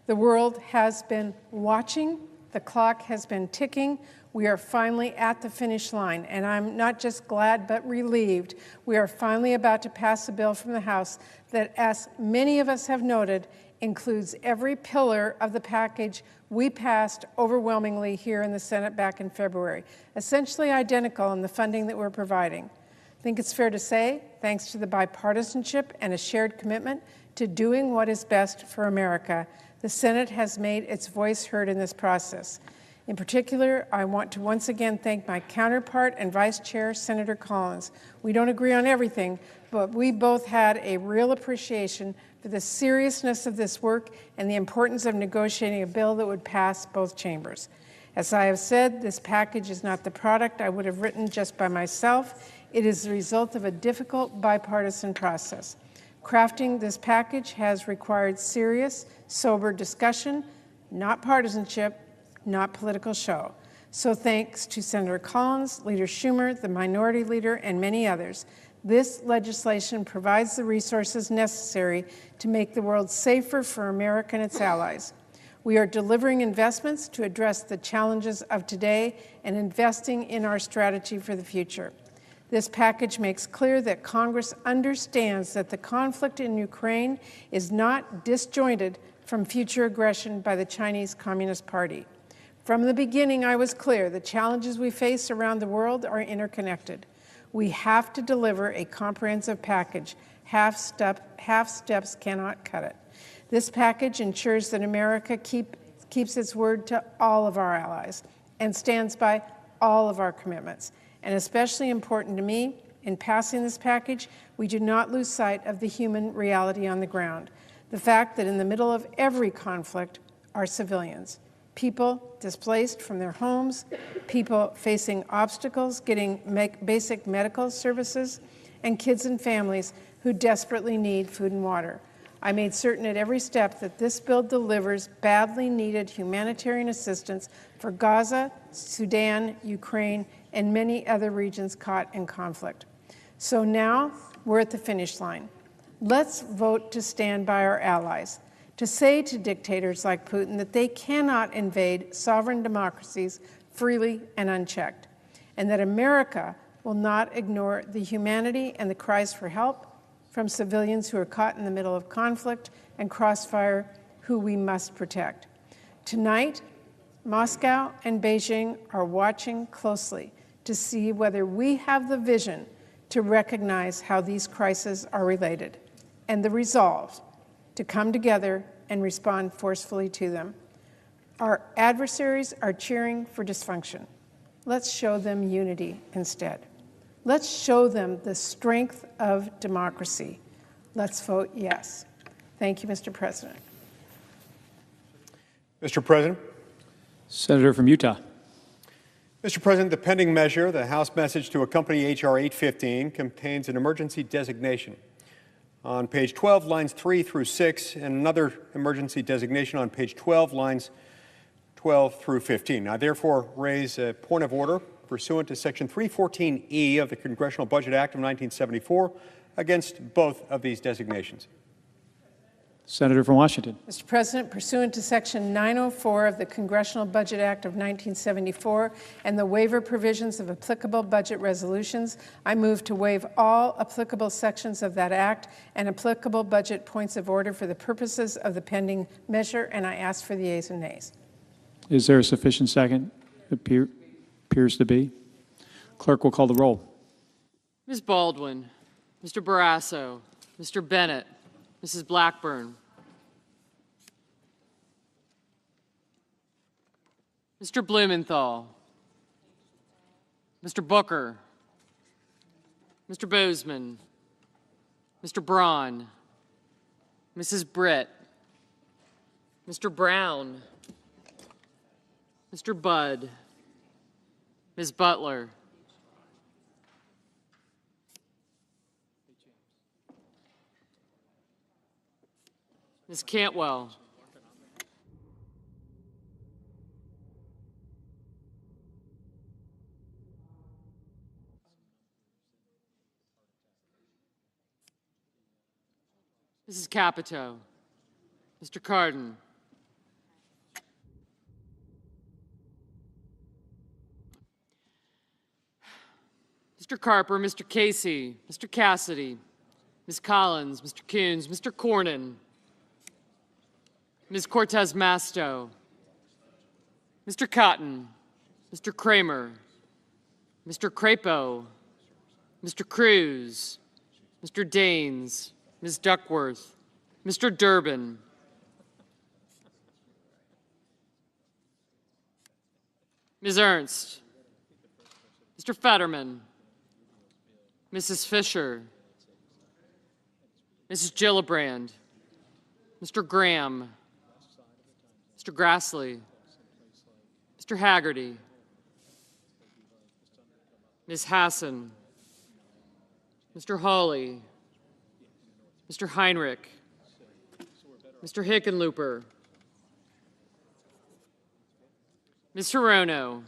The world has been watching. The clock has been ticking. We are finally at the finish line, and I'm not just glad but relieved. We are finally about to pass a bill from the House that, as many of us have noted, includes every pillar of the package we passed overwhelmingly here in the Senate back in February, essentially identical in the funding that we're providing. I think it's fair to say, thanks to the bipartisanship and a shared commitment to doing what is best for America, the Senate has made its voice heard in this process. In particular, I want to once again thank my counterpart and Vice Chair, Senator Collins. We don't agree on everything, but we both had a real appreciation for the seriousness of this work and the importance of negotiating a bill that would pass both chambers. As I have said, this package is not the product I would have written just by myself. It is the result of a difficult bipartisan process. Crafting this package has required serious, sober discussion, not partisanship, not political show. So thanks to Senator Collins, Leader Schumer, the Minority Leader, and many others, this legislation provides the resources necessary to make the world safer for America and its allies. We are delivering investments to address the challenges of today and investing in our strategy for the future. This package makes clear that Congress understands that the conflict in Ukraine is not disjointed from future aggression by the Chinese Communist Party. From the beginning, I was clear the challenges we face around the world are interconnected. We have to deliver a comprehensive package. Half steps cannot cut it. This package ensures that America keeps its word to all of our allies and stands by all of our commitments. And especially important to me, in passing this package, we do not lose sight of the human reality on the ground. The fact that in the middle of every conflict are civilians, people displaced from their homes, people facing obstacles, getting basic medical services, and kids and families who desperately need food and water. I made certain at every step that this bill delivers badly needed humanitarian assistance for Gaza, Sudan, Ukraine, and many other regions caught in conflict. So now we're at the finish line. Let's vote to stand by our allies, to say to dictators like Putin that they cannot invade sovereign democracies freely and unchecked, and that America will not ignore the humanity and the cries for help from civilians who are caught in the middle of conflict and crossfire, who we must protect. Tonight, Moscow and Beijing are watching closely to see whether we have the vision to recognize how these crises are related and the resolve to come together and respond forcefully to them. Our adversaries are cheering for dysfunction. Let's show them unity instead. Let's show them the strength of democracy. Let's vote yes. Thank you, Mr. President. Mr. President. Senator from Utah. Mr. President, the pending measure, the House message to accompany H.R. 815, contains an emergency designation on page 12, lines 3 through 6, and another emergency designation on page 12, lines 12 through 15. I therefore raise a point of order pursuant to Section 314E of the Congressional Budget Act of 1974 against both of these designations. Senator from Washington. Mr. President, pursuant to Section 904 of the Congressional Budget Act of 1974 and the waiver provisions of applicable budget resolutions, I move to waive all applicable sections of that act and applicable budget points of order for the purposes of the pending measure, and I ask for the ayes and nays. Is there a sufficient second? Appears to be. Clerk will call the roll. Ms. Baldwin, Mr. Barrasso, Mr. Bennett, Mrs. Blackburn, Mr. Blumenthal, Mr. Booker, Mr. Bozeman, Mr. Braun, Mrs. Britt, Mr. Brown, Mr. Budd, Ms. Butler, Ms. Cantwell, Mrs. Capito, Mr. Cardin, Mr. Carper, Mr. Casey, Mr. Cassidy, Ms. Collins, Mr. Coons, Mr. Cornyn, Ms. Cortez Masto, Mr. Cotton, Mr. Kramer, Mr. Crapo, Mr. Cruz, Mr. Daines, Ms. Duckworth, Mr. Durbin, Ms. Ernst, Mr. Fetterman, Mrs. Fisher, Mrs. Gillibrand, Mr. Graham, Mr. Grassley, Mr. Haggerty, Ms. Hassan, Mr. Hawley, Mr. Heinrich, Mr. Hickenlooper, Ms. Hirono,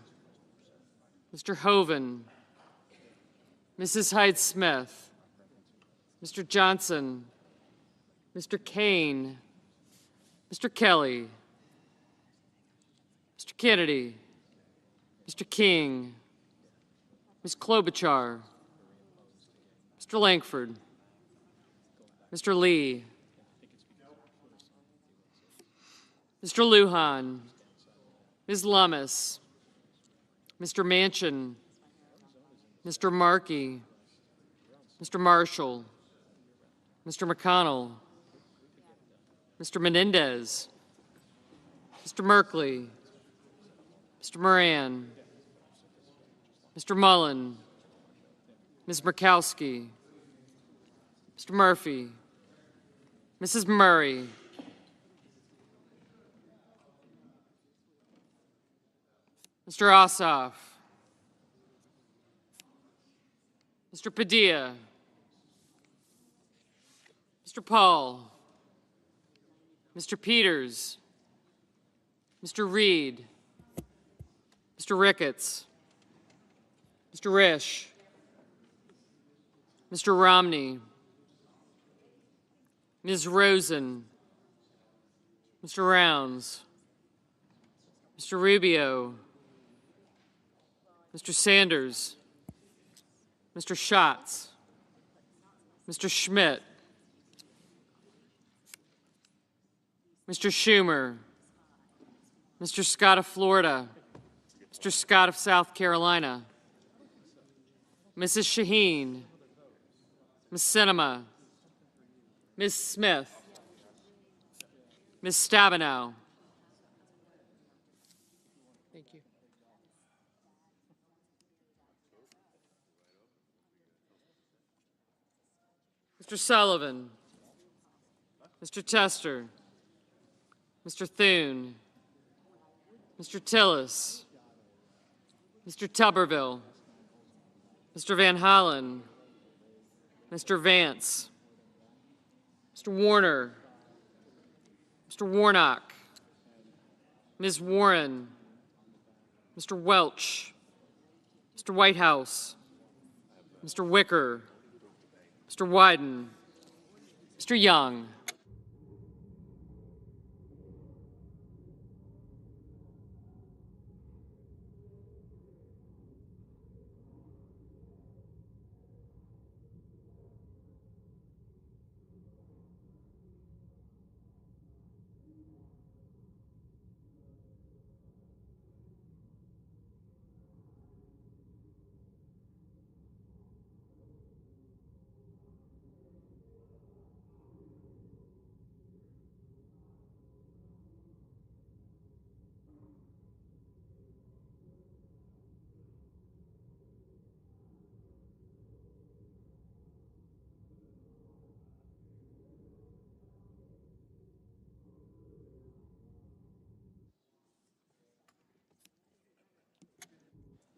Mr. Hoven, Mrs. Hyde-Smith, Mr. Johnson, Mr. Kane, Mr. Kelly, Mr. Kennedy, Mr. King, Ms. Klobuchar, Mr. Langford, Mr. Lee, Mr. Lujan, Ms. Lummis, Mr. Manchin, Mr. Markey, Mr. Marshall, Mr. McConnell, Mr. Menendez, Mr. Merkley, Mr. Moran, Mr. Mullen, Ms. Murkowski, Mr. Murphy, Mrs. Murray, Mr. Ossoff, Mr. Padilla, Mr. Paul, Mr. Peters, Mr. Reed, Mr. Ricketts, Mr. Risch, Mr. Romney, Ms. Rosen, Mr. Rounds, Mr. Rubio, Mr. Sanders, Mr. Schatz, Mr. Schmidt, Mr. Schumer, Mr. Scott of Florida, Mr. Scott of South Carolina, Mrs. Shaheen, Ms. Sinema, Ms. Smith, Ms. Stabenow. Thank you. Mr. Sullivan, Mr. Tester, Mr. Thune, Mr. Tillis, Mr. Tuberville, Mr. Van Hollen, Mr. Vance, Mr. Warner, Mr. Warnock, Ms. Warren, Mr. Welch, Mr. Whitehouse, Mr. Wicker, Mr. Wyden, Mr. Young.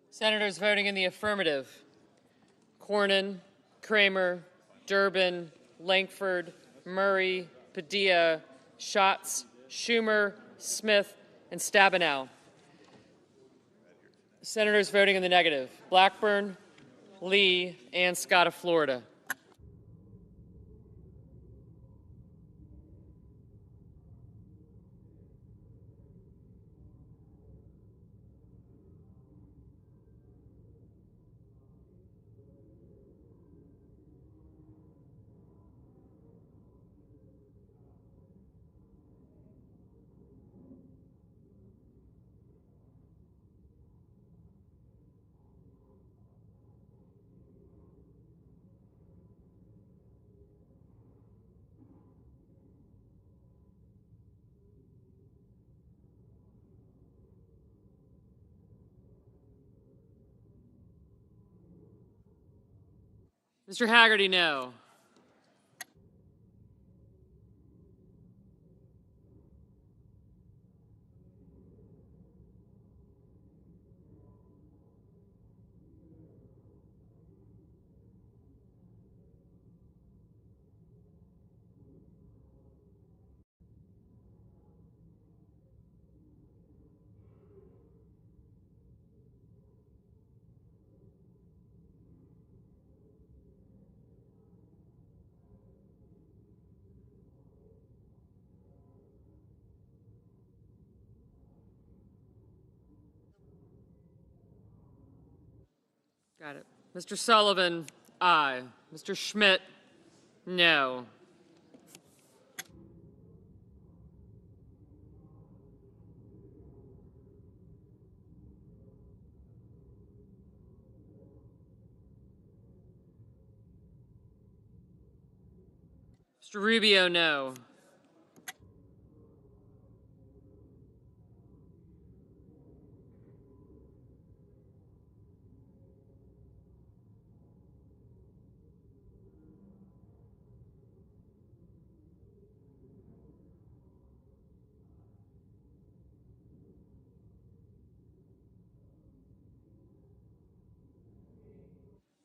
Senators voting in the affirmative: Cornyn, Kramer, Durbin, Lankford, Murray, Padilla, Schatz, Schumer, Smith, and Stabenow. Senators voting in the negative: Blackburn, Lee, and Scott of Florida. Mr. Haggerty, no. Got it. Mr. Sullivan, aye. Mr. Schmidt, no. Mr. Rubio, no.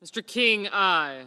Mr. King, aye.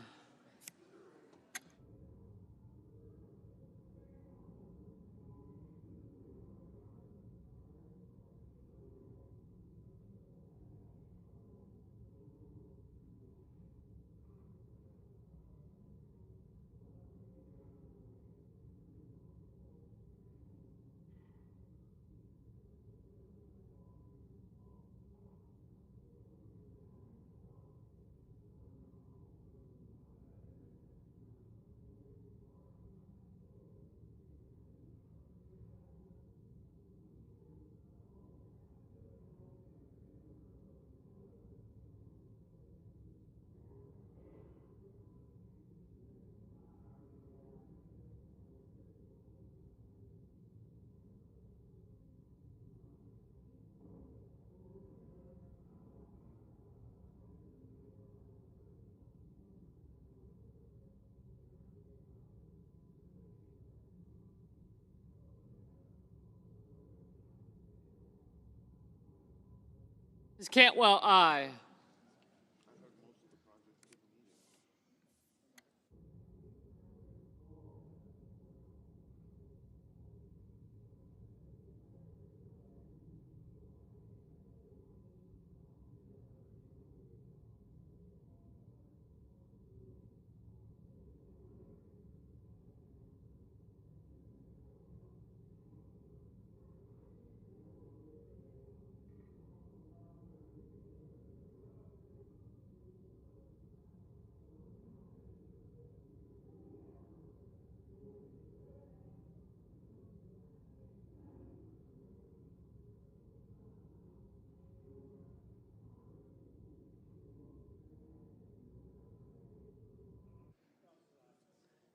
Ms. Cantwell, aye.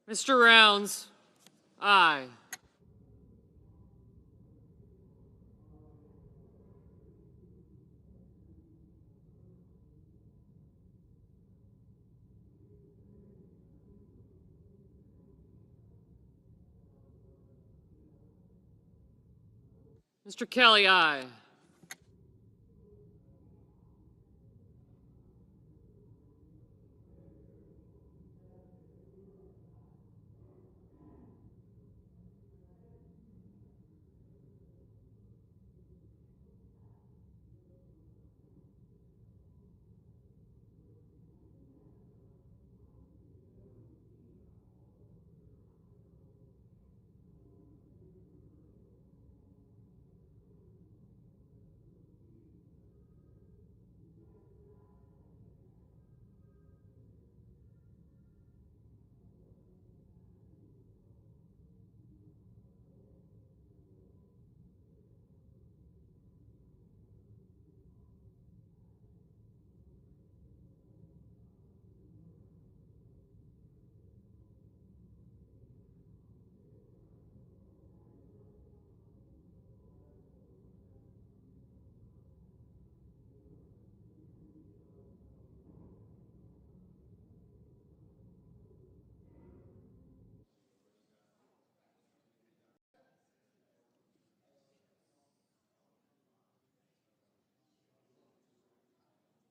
Mr. Rounds, aye. Mr. Kelly, aye.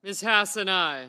Ms. Hassan, aye.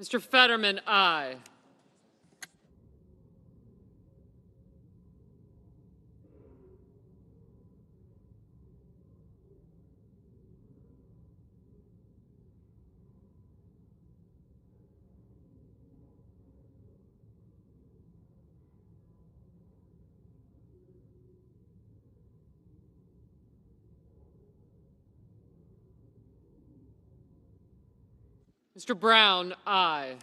Mr. Fetterman, aye. Mr. Brown, aye.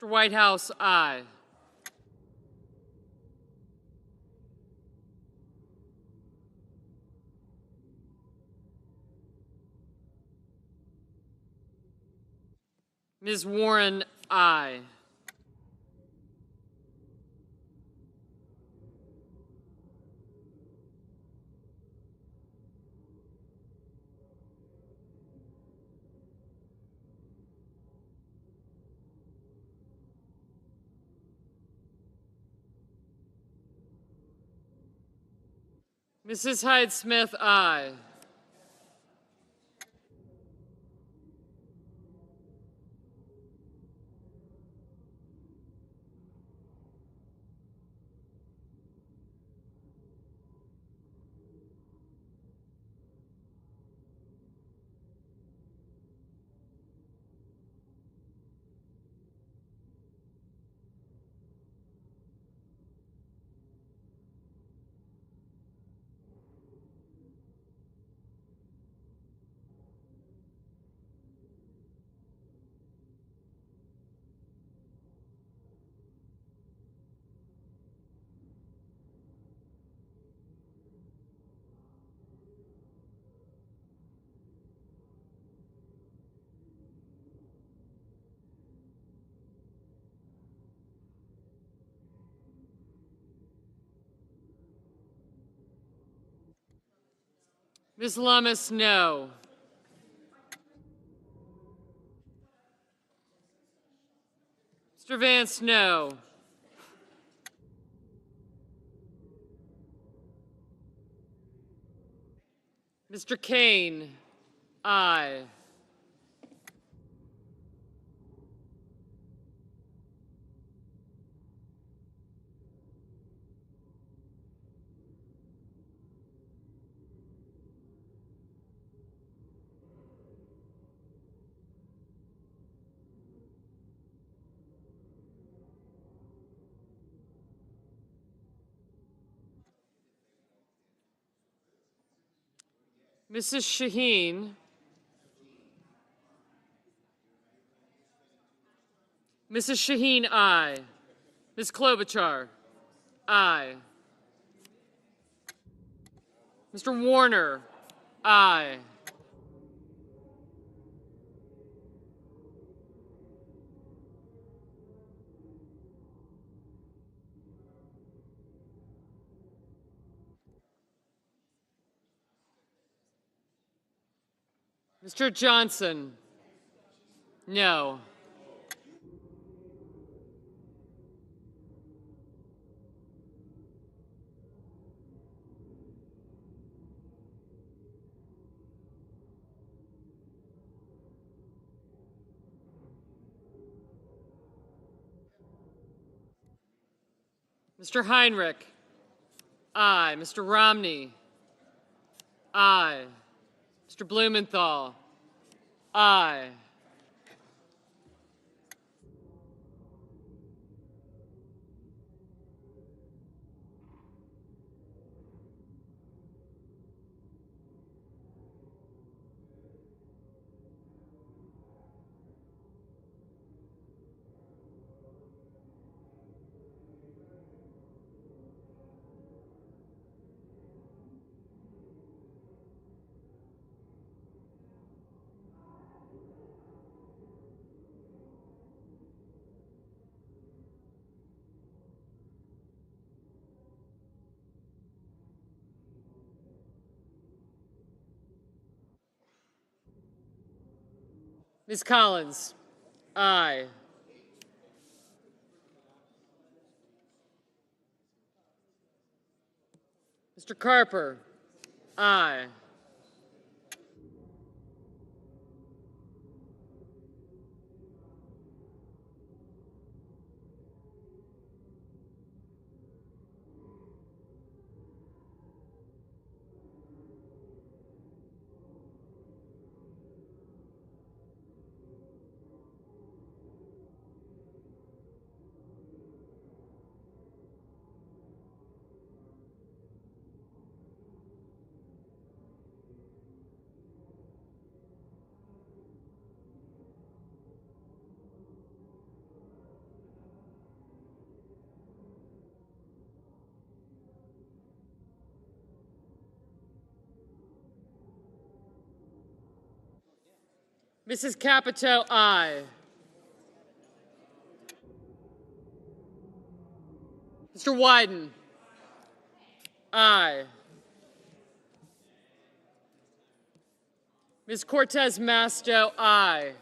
Mr. Whitehouse, aye. Ms. Warren, aye. Mrs. Hyde-Smith, aye. Ms. Lummis, no. Mr. Vance, no. Mr. Kane, aye. Mrs. Shaheen, Mrs. Shaheen, aye. Ms. Klobuchar, aye. Mr. Warner, aye. Mr. Johnson, no. Mr. Heinrich, aye. Mr. Romney, aye. Mr. Blumenthal, aye. Ms. Collins, aye. Mr. Carper, aye. Mrs. Capito, aye. Mr. Wyden, aye. Ms. Cortez Masto, aye.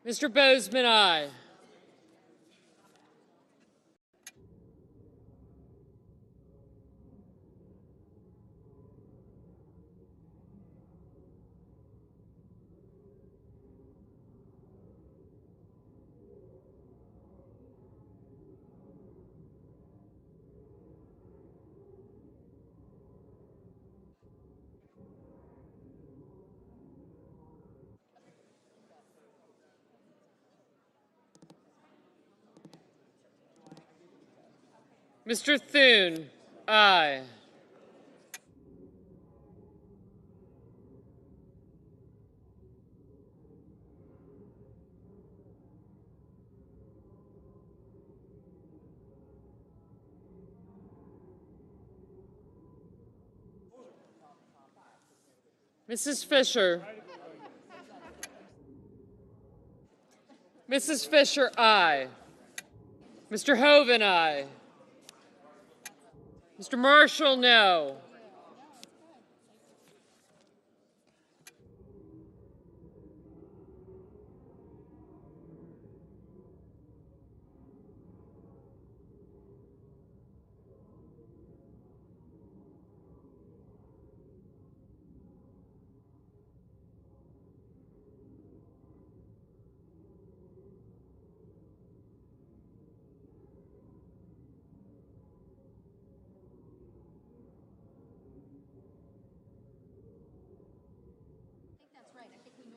Mr. Bozeman, aye. Mr. Thune, aye. Mrs. Fisher. Mrs. Fisher, aye. Mr. Hoven, aye. Mr. Marshall, no.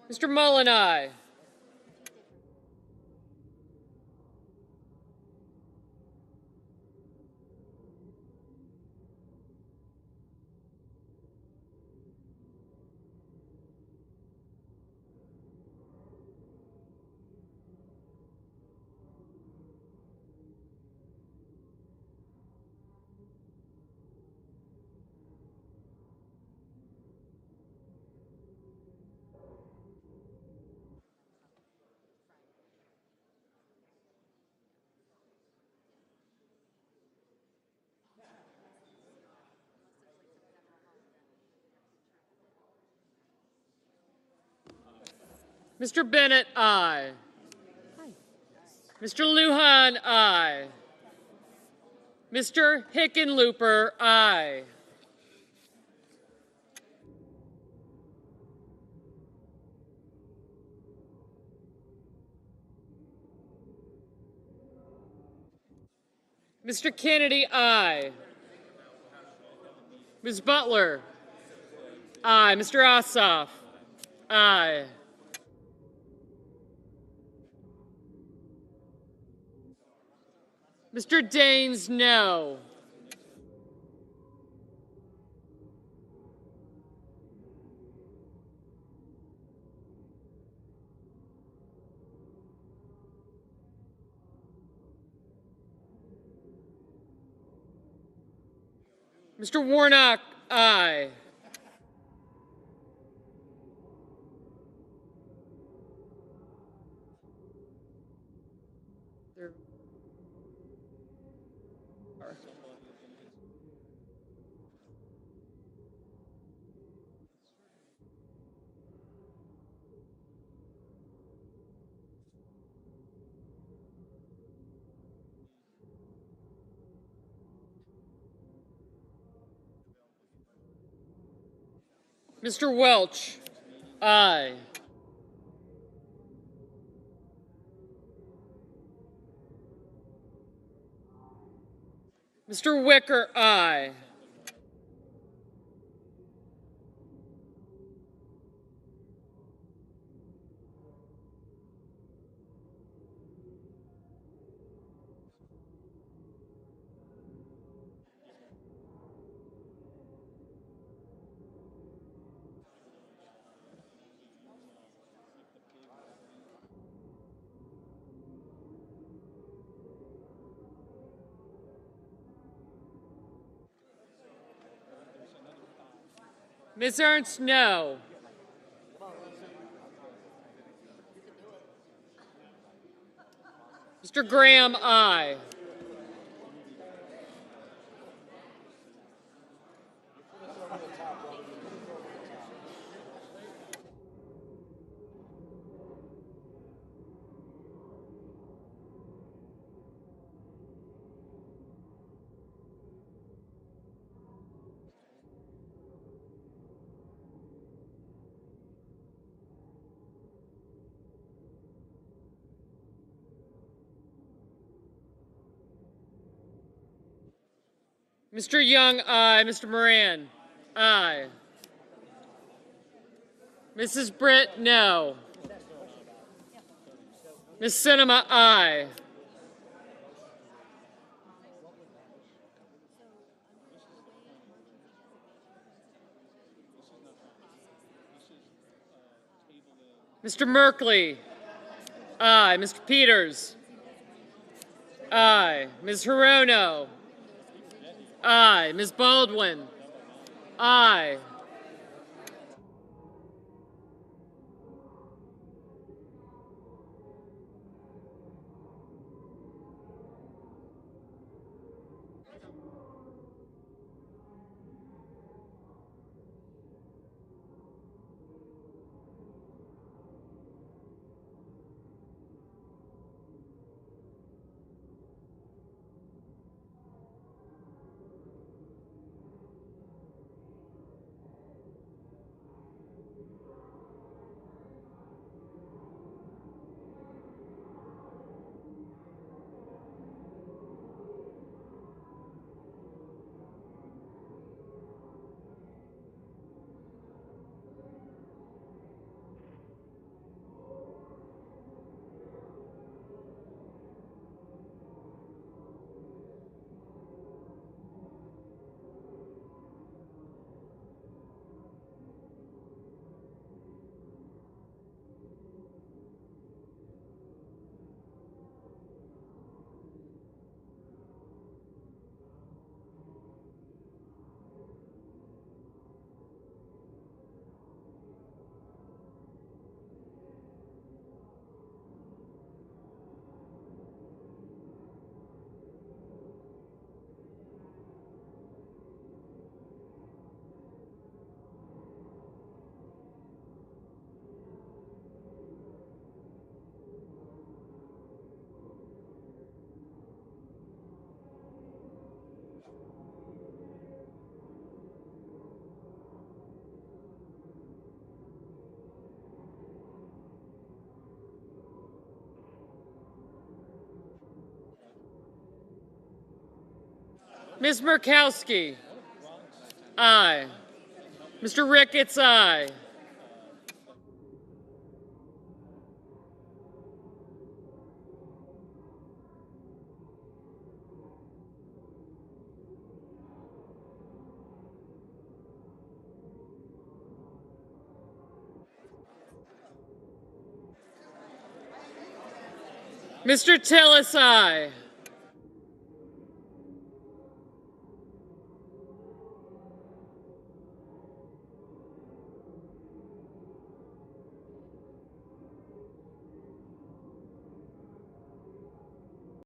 Mr. Mullen, aye. Mr. Bennett, aye. Mr. Lujan, aye. Mr. Hickenlooper, aye. Mr. Kennedy, aye. Ms. Butler, aye. Mr. Ossoff, aye. Mr. Daines, no. Mr. Warnock, aye. Mr. Welch, aye. Mr. Wicker, aye. Ms. Ernst, no. Mr. Graham, aye. Mr. Young, aye. Mr. Moran, aye. Mrs. Britt, no. Ms. Sinema, aye. Mr. Merkley? Aye. Mr. Peters? Aye. Ms. Hirono? Aye. Ms. Baldwin? Aye. Ms. Murkowski? Aye. Mr. Ricketts? Aye. Mr. Tillis? Aye.